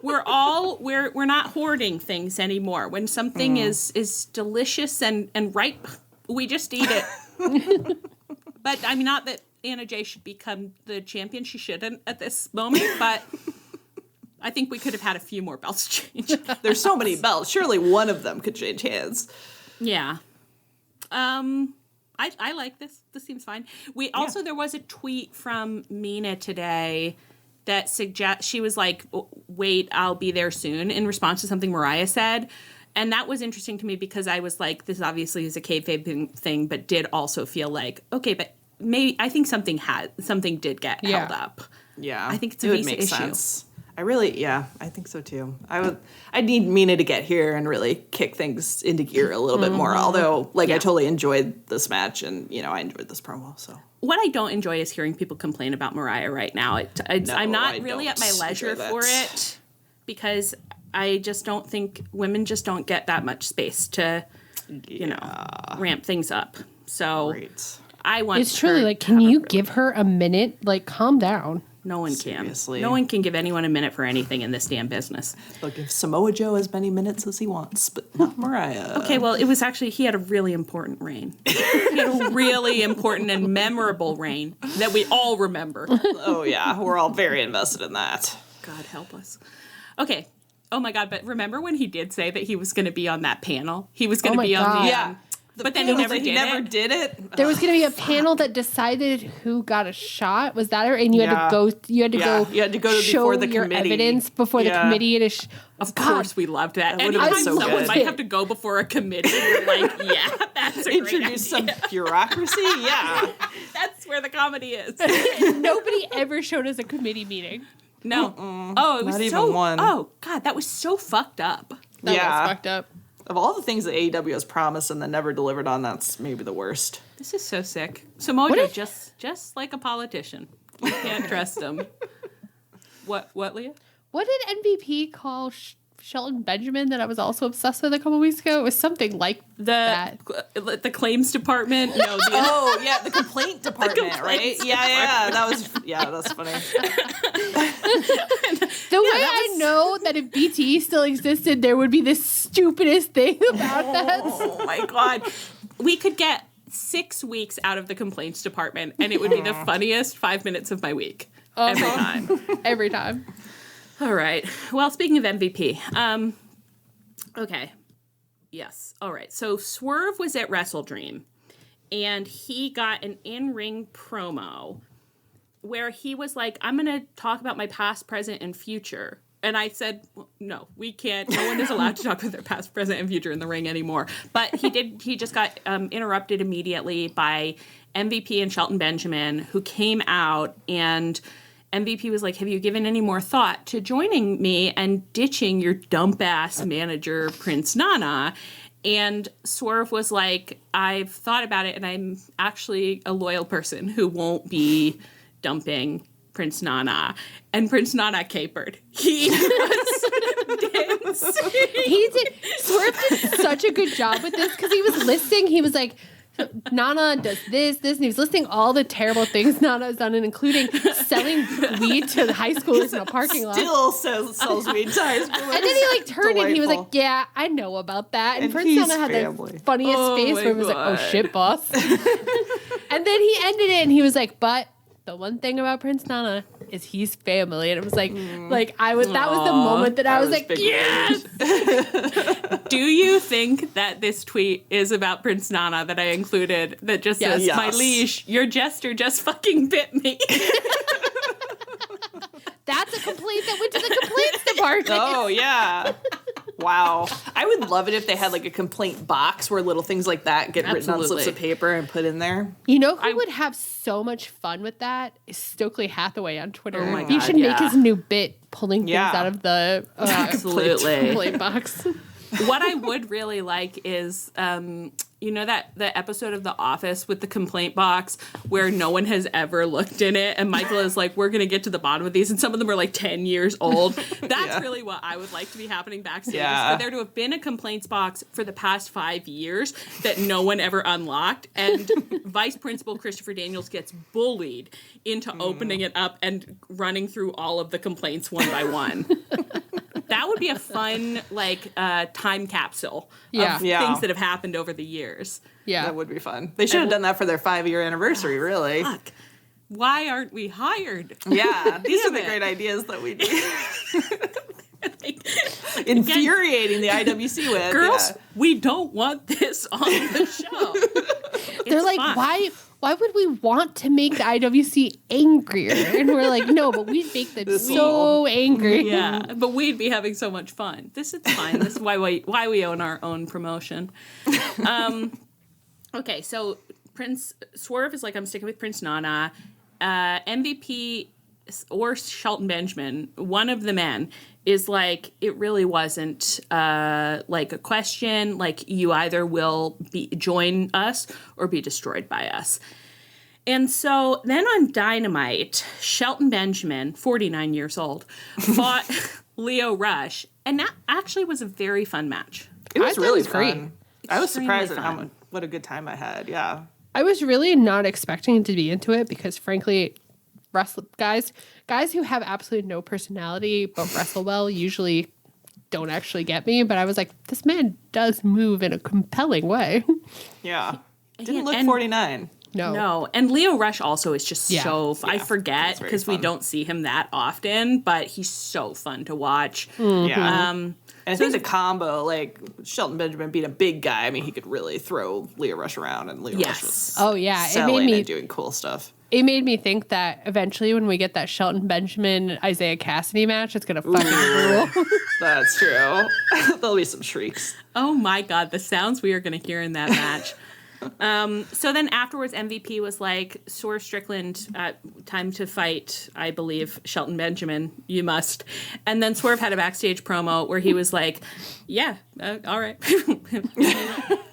we're not hoarding things anymore. When something is delicious and ripe, we just eat it. But I mean, not that Anna Jay should become the champion. She shouldn't at this moment, but I think we could have had a few more belts change. There's so many belts. Surely one of them could change hands. Yeah. I like this. This seems fine. There was a tweet from Mina today that she was like, wait, I'll be there soon, in response to something Mariah said. And that was interesting to me because I was like, this obviously is a kayfabe thing, but did also feel like, okay, but maybe I think something did get held up. Yeah. I think it's a visa issue. Sense. I think so too. I need Mina to get here and really kick things into gear a little bit more. Although, I totally enjoyed this match, and I enjoyed this promo. So what I don't enjoy is hearing people complain about Mariah right now. I'm not really at my leisure for it because I just don't think women just don't get that much space to, ramp things up. So I want. It's truly like, can you give her a minute? Like, calm down. No one Seriously. can. No one can give anyone a minute for anything in this damn business. They'll give Samoa Joe as many minutes as he wants, but not Mariah. Okay, well, it was actually, he had a really important reign. He had a really important and memorable reign that we all remember. Oh, yeah. We're all very invested in that. God help us. Okay. Oh, my God. But remember when he did say that he was going to be on that panel? He was going to be on the... Yeah. But then he never did it. There was going to be a panel that decided who got a shot. Was that it? And you had to go. You had to go show before the your committee. Evidence before the committee. Of course, we loved that. Anytime someone might have to go before a committee, you're like, yeah, that's a Introduce some bureaucracy. Yeah, that's where the comedy is. Nobody ever showed us a committee meeting. No. Mm-mm. Oh, it was not even one. Oh God, that was so fucked up. That was fucked up. Of all the things that AEW has promised and then never delivered on, that's maybe the worst. This is so sick. Samoa Joe, just like a politician. You can't trust him. What, Leah? What did MVP call Shelton Benjamin that I was also obsessed with a couple weeks ago? It was something like that. The claims department? No. The complaint department, right? Yeah. That's funny. The way I know that if BTE still existed, there would be the stupidest thing about that. Oh my God. We could get 6 weeks out of the complaints department and it would be the funniest 5 minutes of my week. Every time. Every time. All right. Well, speaking of MVP, okay. Yes. All right. So Swerve was at WrestleDream and he got an in-ring promo where he was like, I'm going to talk about my past, present, and future. And I said, well, no, we can't. No one is allowed to talk about their past, present, and future in the ring anymore. But he just got interrupted immediately by MVP and Shelton Benjamin, who came out, and MVP was like, have you given any more thought to joining me and ditching your dump-ass manager, Prince Nana? And Swerve was like, I've thought about it, and I'm actually a loyal person who won't be dumping Prince Nana. And Prince Nana capered. He was dancing. Swerve did such a good job with this because he was listing, he was like, Nana does this, and he was listing all the terrible things Nana has done, and including selling weed to the high schoolers in a parking lot. Still sells weed to high schoolers. And then he turned and he was like, yeah, I know about that. And Prince Nana had the funniest face where he was like, oh shit, boss. And then he ended it and he was like, but the one thing about Prince Nana is he's family. And it was that was the moment that I was like, yes! Do you think that this tweet is about Prince Nana that I included that just says, my liege, your jester just fucking bit me? That's a complaint that went to the complaints department. Oh, yeah. Wow. I would love it if they had a complaint box where little things like that get written on slips of paper and put in there. You know who would have so much fun with that is Stokely Hathaway on Twitter. Oh my God, he should make his new bit pulling things out of the complaint box. What I would really like is, you know that the episode of The Office with the complaint box where no one has ever looked in it, and Michael is like, we're going to get to the bottom of these, and some of them are 10 years old. That's really what I would like to be happening backstage. Yeah. For there to have been a complaints box for the past 5 years that no one ever unlocked, and Vice Principal Christopher Daniels gets bullied into opening it up and running through all of the complaints one by one. That would be a fun, time capsule of things that have happened over the years. Yeah. That would be fun. They should have done that for their 5-year anniversary, really. Fuck. Why aren't we hired? Yeah, these are the great ideas that we do. Infuriating the IWC with. Girls, we don't want this on the show. They're like, fun. Why would we want to make the IWC angrier? And we're like, no, but we'd make them so angry. Yeah, but we'd be having so much fun. This is fine. This is why we own our own promotion. Okay, so Swerve is like, I'm sticking with Prince Nana. MVP or Shelton Benjamin, one of the men, is like, it really wasn't a question. You either will join us or be destroyed by us. And so then on Dynamite, Shelton Benjamin, 49 years old, fought Lio Rush. And that actually was a very fun match. It was really fun. I was surprised at what a good time I had. Yeah. I was really not expecting to be into it because, frankly, guys who have absolutely no personality but wrestle well usually don't actually get me. But I was like, this man does move in a compelling way. Yeah. Didn't look 49. No. And Lio Rush also is just I forget because we don't see him that often, but he's so fun to watch. Mm-hmm. Yeah. And I think the combo, like Shelton Benjamin being a big guy, I mean, he could really throw Lio Rush around, and Lio Rush was selling and doing cool stuff. It made me think that eventually when we get that Shelton Benjamin Isaiah Cassidy match, it's going to fucking rule. That's true. There'll be some shrieks. Oh my God, the sounds we are going to hear in that match. So then afterwards, MVP was like, Swerve Strickland, time to fight, I believe, Shelton Benjamin, you must. And then Swerve had a backstage promo where he was like, yeah, all right.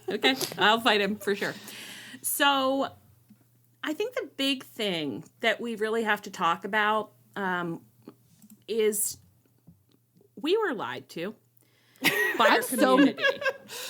Okay, I'll fight him for sure. So I think the big thing that we really have to talk about is we were lied to by our community.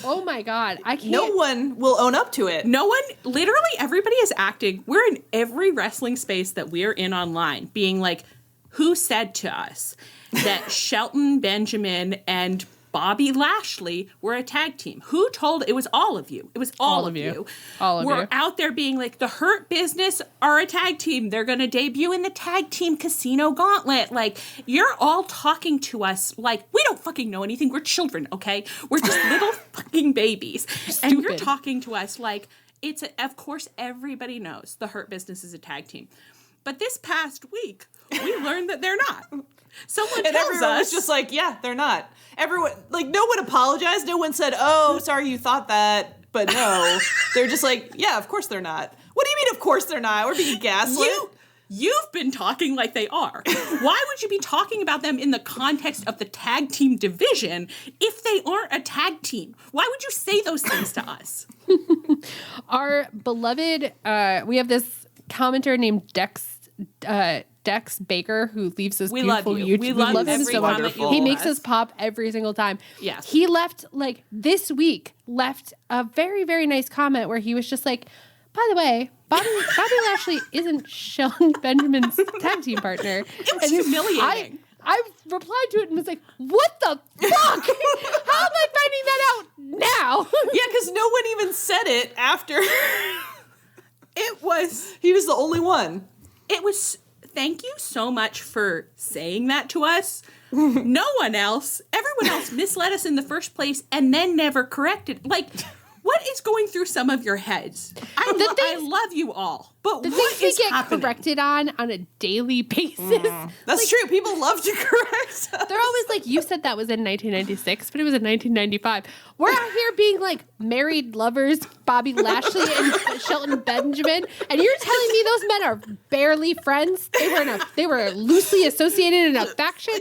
Oh my God. I can't. No one will own up to it. No one, literally everybody is acting. We're in every wrestling space that we are in online being like, who said to us that Shelton Benjamin and Bobby Lashley were a tag team? Who told? It was all of you. It was all of you. All of We're you. out there being like, the Hurt Business are a tag team. They're going to debut in the Tag Team Casino Gauntlet. Like, you're all talking to us like, we don't fucking know anything. We're children, okay? We're just little fucking babies. And you're talking to us like, of course, everybody knows the Hurt Business is a tag team. But this past week, we learned that they're not. Someone and tells everyone us, was just like, yeah, they're not. Everyone, like, no one apologized. No one said, oh, sorry you thought that, but no. They're just like, yeah, of course they're not. What do you mean, of course they're not? We're being gaslit. You've been talking like they are. Why would you be talking about them in the context of the tag team division if they aren't a tag team? Why would you say those things to us? Our beloved, we have this commenter named Dex Baker, who leaves us beautiful YouTube. We love him so much. He makes us pop every single time. Yes. He left, like, this week, a very, very nice comment where he was just like, by the way, Bobby Lashley isn't Shelton Benjamin's tag team partner. It was humiliating. I replied to it and was like, what the fuck? How am I finding that out now? Yeah, because no one even said it after. He was the only one. It was, thank you so much for saying that to us. No one else, everyone else misled us in the first place and then never corrected. Like, what is going through some of your heads? I love you all, but the what things we is get happening? Corrected on a daily basis. That's true. People love to correct us. They're always like, you said that was in 1996, but it was in 1995. We're out here being like married lovers, Bobby Lashley and Shelton Benjamin, and you're telling me those men are barely friends? They were loosely associated in a faction?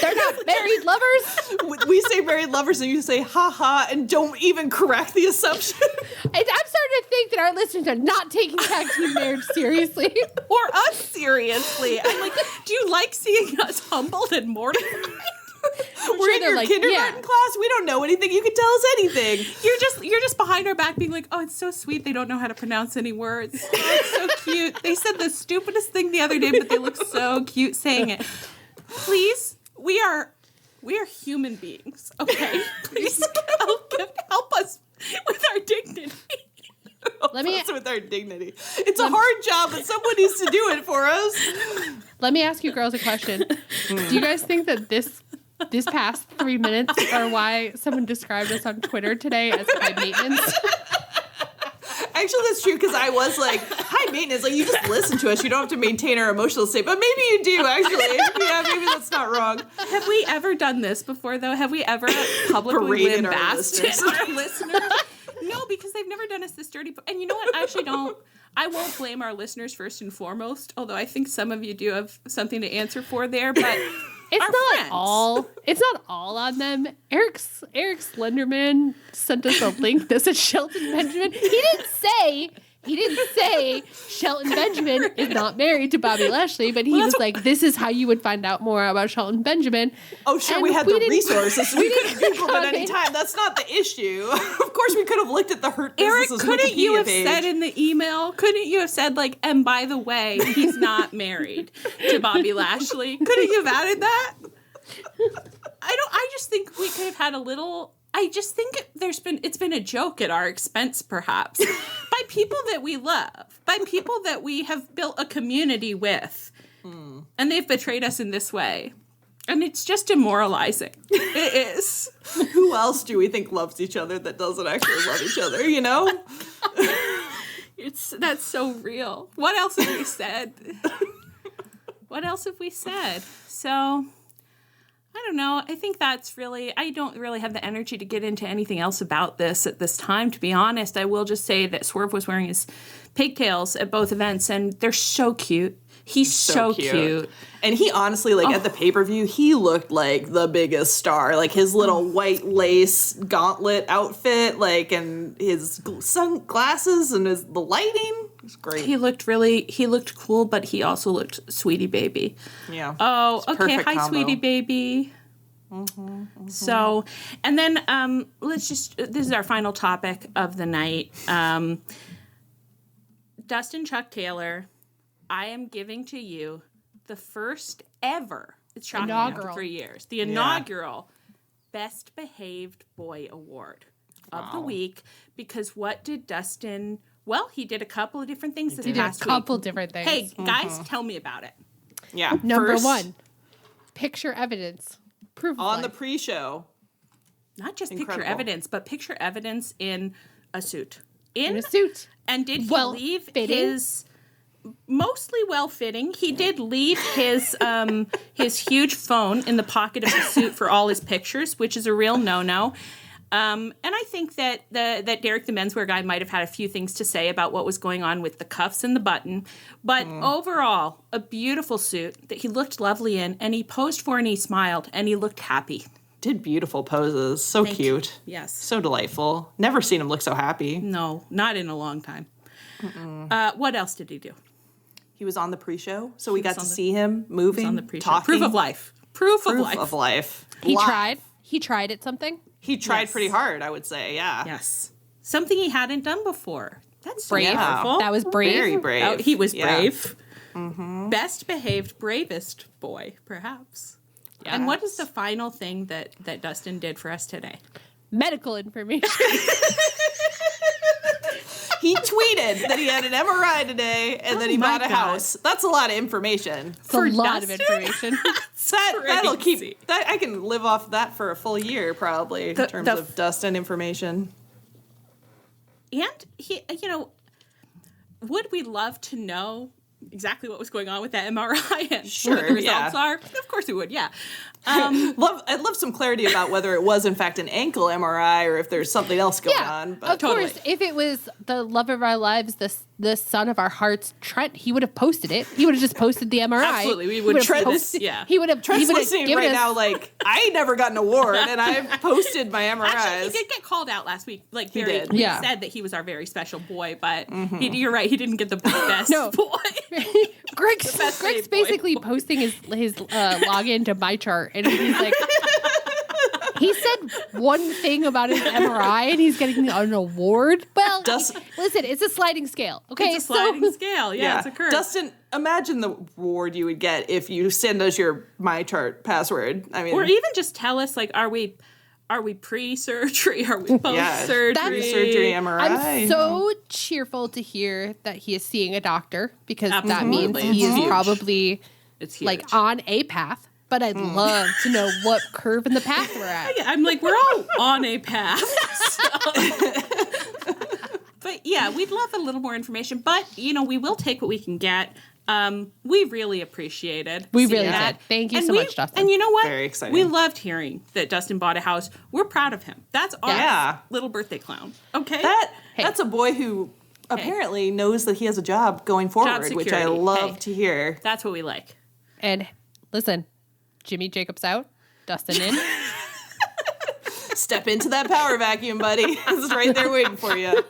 They're not married lovers? We say married lovers and you say ha ha and don't even correct the assumption. I'm starting to think that our listeners are not taking tag team marriage seriously. Or us seriously. I'm like, do you like seeing us humbled and mortified? We're in your kindergarten class. We don't know anything. You can tell us anything. You're just behind our back being like, oh, it's so sweet. They don't know how to pronounce any words. Oh, it's so cute. They said the stupidest thing the other day, but they look so cute saying it. Please, we are human beings. Okay, please help us with our dignity. With our dignity. It's a hard job, but someone needs to do it for us. Let me ask you girls a question. Do you guys think that this past 3 minutes are why someone described us on Twitter today as high maintenance? Actually, that's true, because I was like, high maintenance, like, you just listen to us, you don't have to maintain our emotional state, but maybe you do, actually. Yeah, maybe that's not wrong. Have we ever done this before, though? Have we ever publicly lambasted our listeners? No, because they've never done us this dirty. And you know what? I won't blame our listeners first and foremost, although I think some of you do have something to answer for there, but it's not all on them. Eric Slenderman sent us a link that said Shelton Benjamin. He didn't say He didn't say Shelton Benjamin is not married to Bobby Lashley, but he was like, this is how you would find out more about Shelton Benjamin. Oh, sure, we had the resources. We could have Googled at any time. That's not the issue. Of course, we could have looked at the Hurt Business's Eric, couldn't you have page. said in the email, couldn't you have said, like, and by the way, he's not married to Bobby Lashley? Couldn't you have added that? I just think we could have had a little... I just think it's been a joke at our expense, perhaps, by people that we love, by people that we have built a community with, and they've betrayed us in this way. And it's just demoralizing. It is. Who else do we think loves each other that doesn't actually love each other, you know? That's so real. What else have we said? What else have we said? So... I don't know. I think I don't really have the energy to get into anything else about this at this time, to be honest. I will just say that Swerve was wearing his pigtails at both events, and they're so cute. He's so cute. And he honestly, at the pay-per-view, he looked like the biggest star. Like, his little white lace gauntlet outfit, and his sunglasses and the lighting. It was great. He looked cool, but he also looked sweetie baby. Yeah. Oh, okay. Hi, combo. sweetie baby. So, and then this is our final topic of the night. Dustin Chuck Taylor, I am giving to you the first ever, it's shocking after 3 years, the inaugural Best Behaved Boy Award of the week, because what did Dustin... Well, he did a couple of different things this past week. He did a couple different things. Hey, guys, tell me about it. Yeah. Number one, picture evidence. Proof on the pre-show. Not just picture evidence, but picture evidence in a suit. In a suit. And did he leave his... Mostly well-fitting. He did leave his huge phone in the pocket of the suit for all his pictures, which is a real no-no. And I think that that Derek, the menswear guy, might have had a few things to say about what was going on with the cuffs and the button. But overall, a beautiful suit that he looked lovely in, and he posed for and he smiled, and he looked happy. Did beautiful poses. So cute. Yes. So delightful. Never seen him look so happy. No, not in a long time. What else did he do? He was on the pre-show, so we got to see him moving, on the pre-show. talking. Proof of life. Proof of life. He tried. He tried at something. He tried pretty hard, I would say, yeah. Yes. Something he hadn't done before. That's brave. Yeah. That was brave. Very brave. He was brave. Best behaved, bravest boy, perhaps. Yes. And what is the final thing that Dustin did for us today? Medical information. He tweeted that he had an MRI today and that he bought a house. That's a lot of information. It's a lot of information. That'll keep... I can live off that for a full year, probably, in terms of Dustin information. And he, would we love to know exactly what was going on with that MRI and what the results are? Of course we would, yeah. I'd love some clarity about whether it was, in fact, an ankle MRI or if there's something else going on. But of course, if it was the love of our lives, the son of our hearts, Trent, he would have posted it. He would have just posted the MRI. Absolutely, we would have posted. Yeah, he would have. Trent's listening right now, I never got an award, and I've posted my MRIs. Actually, he did get called out last week. He said that he was our very special boy, but you're right, he didn't get the best boy. Greg's basically posting his login to my chart, and he's like, he said one thing about his MRI, and he's getting an award. Well, listen, it's a sliding scale. Okay, it's a sliding scale. Yeah, it's a curve. Dustin, imagine the award you would get if you send us your my chart password. I mean, or even just tell us, are we pre-surgery? Are we post-surgery? Pre-surgery MRI. I'm so cheerful to hear that he is seeing a doctor, because that means he is probably on a path. But I'd love to know what curve in the path we're at. I'm we're all on a path. But yeah, we'd love a little more information. But, we will take what we can get. We really appreciated. We really did. Thank you so much, Dustin. And you know what? Very exciting. We loved hearing that Dustin bought a house. We're proud of him. That's our little birthday clown. Okay? That's a boy who apparently knows that he has a job going forward, which I love to hear. That's what we like. And listen, Jimmy Jacobs out, Dustin in. Step into that power vacuum, buddy. It's right there waiting for you.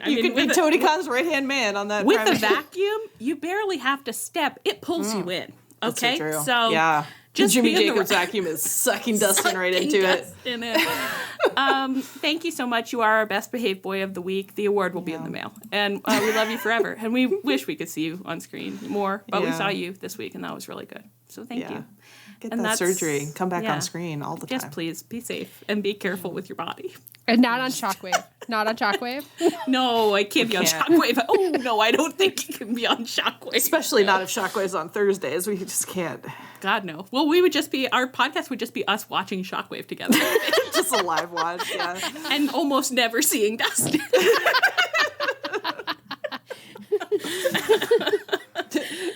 You could be Tony Khan's right-hand man on that. With a vacuum, you barely have to step. It pulls you in. Okay? That's so true. So yeah. Just Jimmy Jacobs' vacuum is sucking Dustin right into it. Thank you so much. You are our best behaved boy of the week. The award will be in the mail. And we love you forever. And we wish we could see you on screen more. But we saw you this week, and that was really good. So thank you. Get that surgery and come back on screen all the time. Yes, please. Be safe and be careful with your body. And not on Shockwave. Not on Shockwave? No, I can't be on Shockwave. Oh, no, I don't think you can be on Shockwave. Especially not if Shockwave's on Thursdays. We just can't. God, no. Well, we would just be, our podcast would just be us watching Shockwave together. Just a live watch, yeah. And almost never seeing Dustin.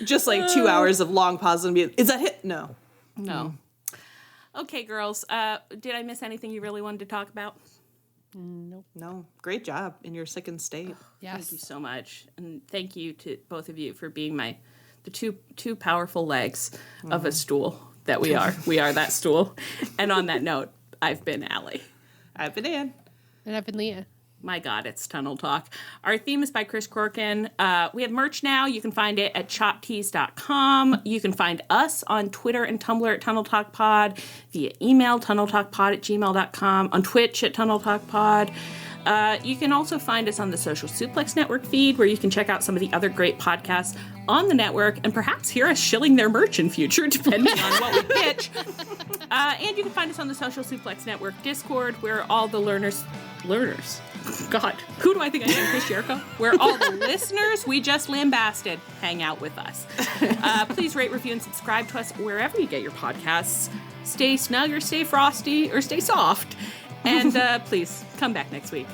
Just like 2 hours of long pauses and be, is that hit? No. No. Okay, girls. Did I miss anything you really wanted to talk about? Nope. No. Great job in your sickened state. Yes. Thank you so much. And thank you to both of you for being the two powerful legs of a stool that we are. We are that stool. And on that note, I've been Allie. I've been Ann. And I've been Leah. My God, it's Tunnel Talk. Our theme is by Chris Corkin. We have merch now. You can find it at choptees.com. You can find us on Twitter and Tumblr at Tunnel Talk Pod, via email, tunneltalkpod@gmail.com, on Twitch at Tunnel Talk Pod. You can also find us on the Social Suplex Network feed, where you can check out some of the other great podcasts on the network and perhaps hear us shilling their merch in future, depending on what we pitch. And you can find us on the Social Suplex Network Discord, where all the learners, God, who do I think I am, Chris Jericho? Where all the listeners we just lambasted hang out with us. Please rate, review, and subscribe to us wherever you get your podcasts. Stay snug or stay frosty or stay soft. And please come back next week.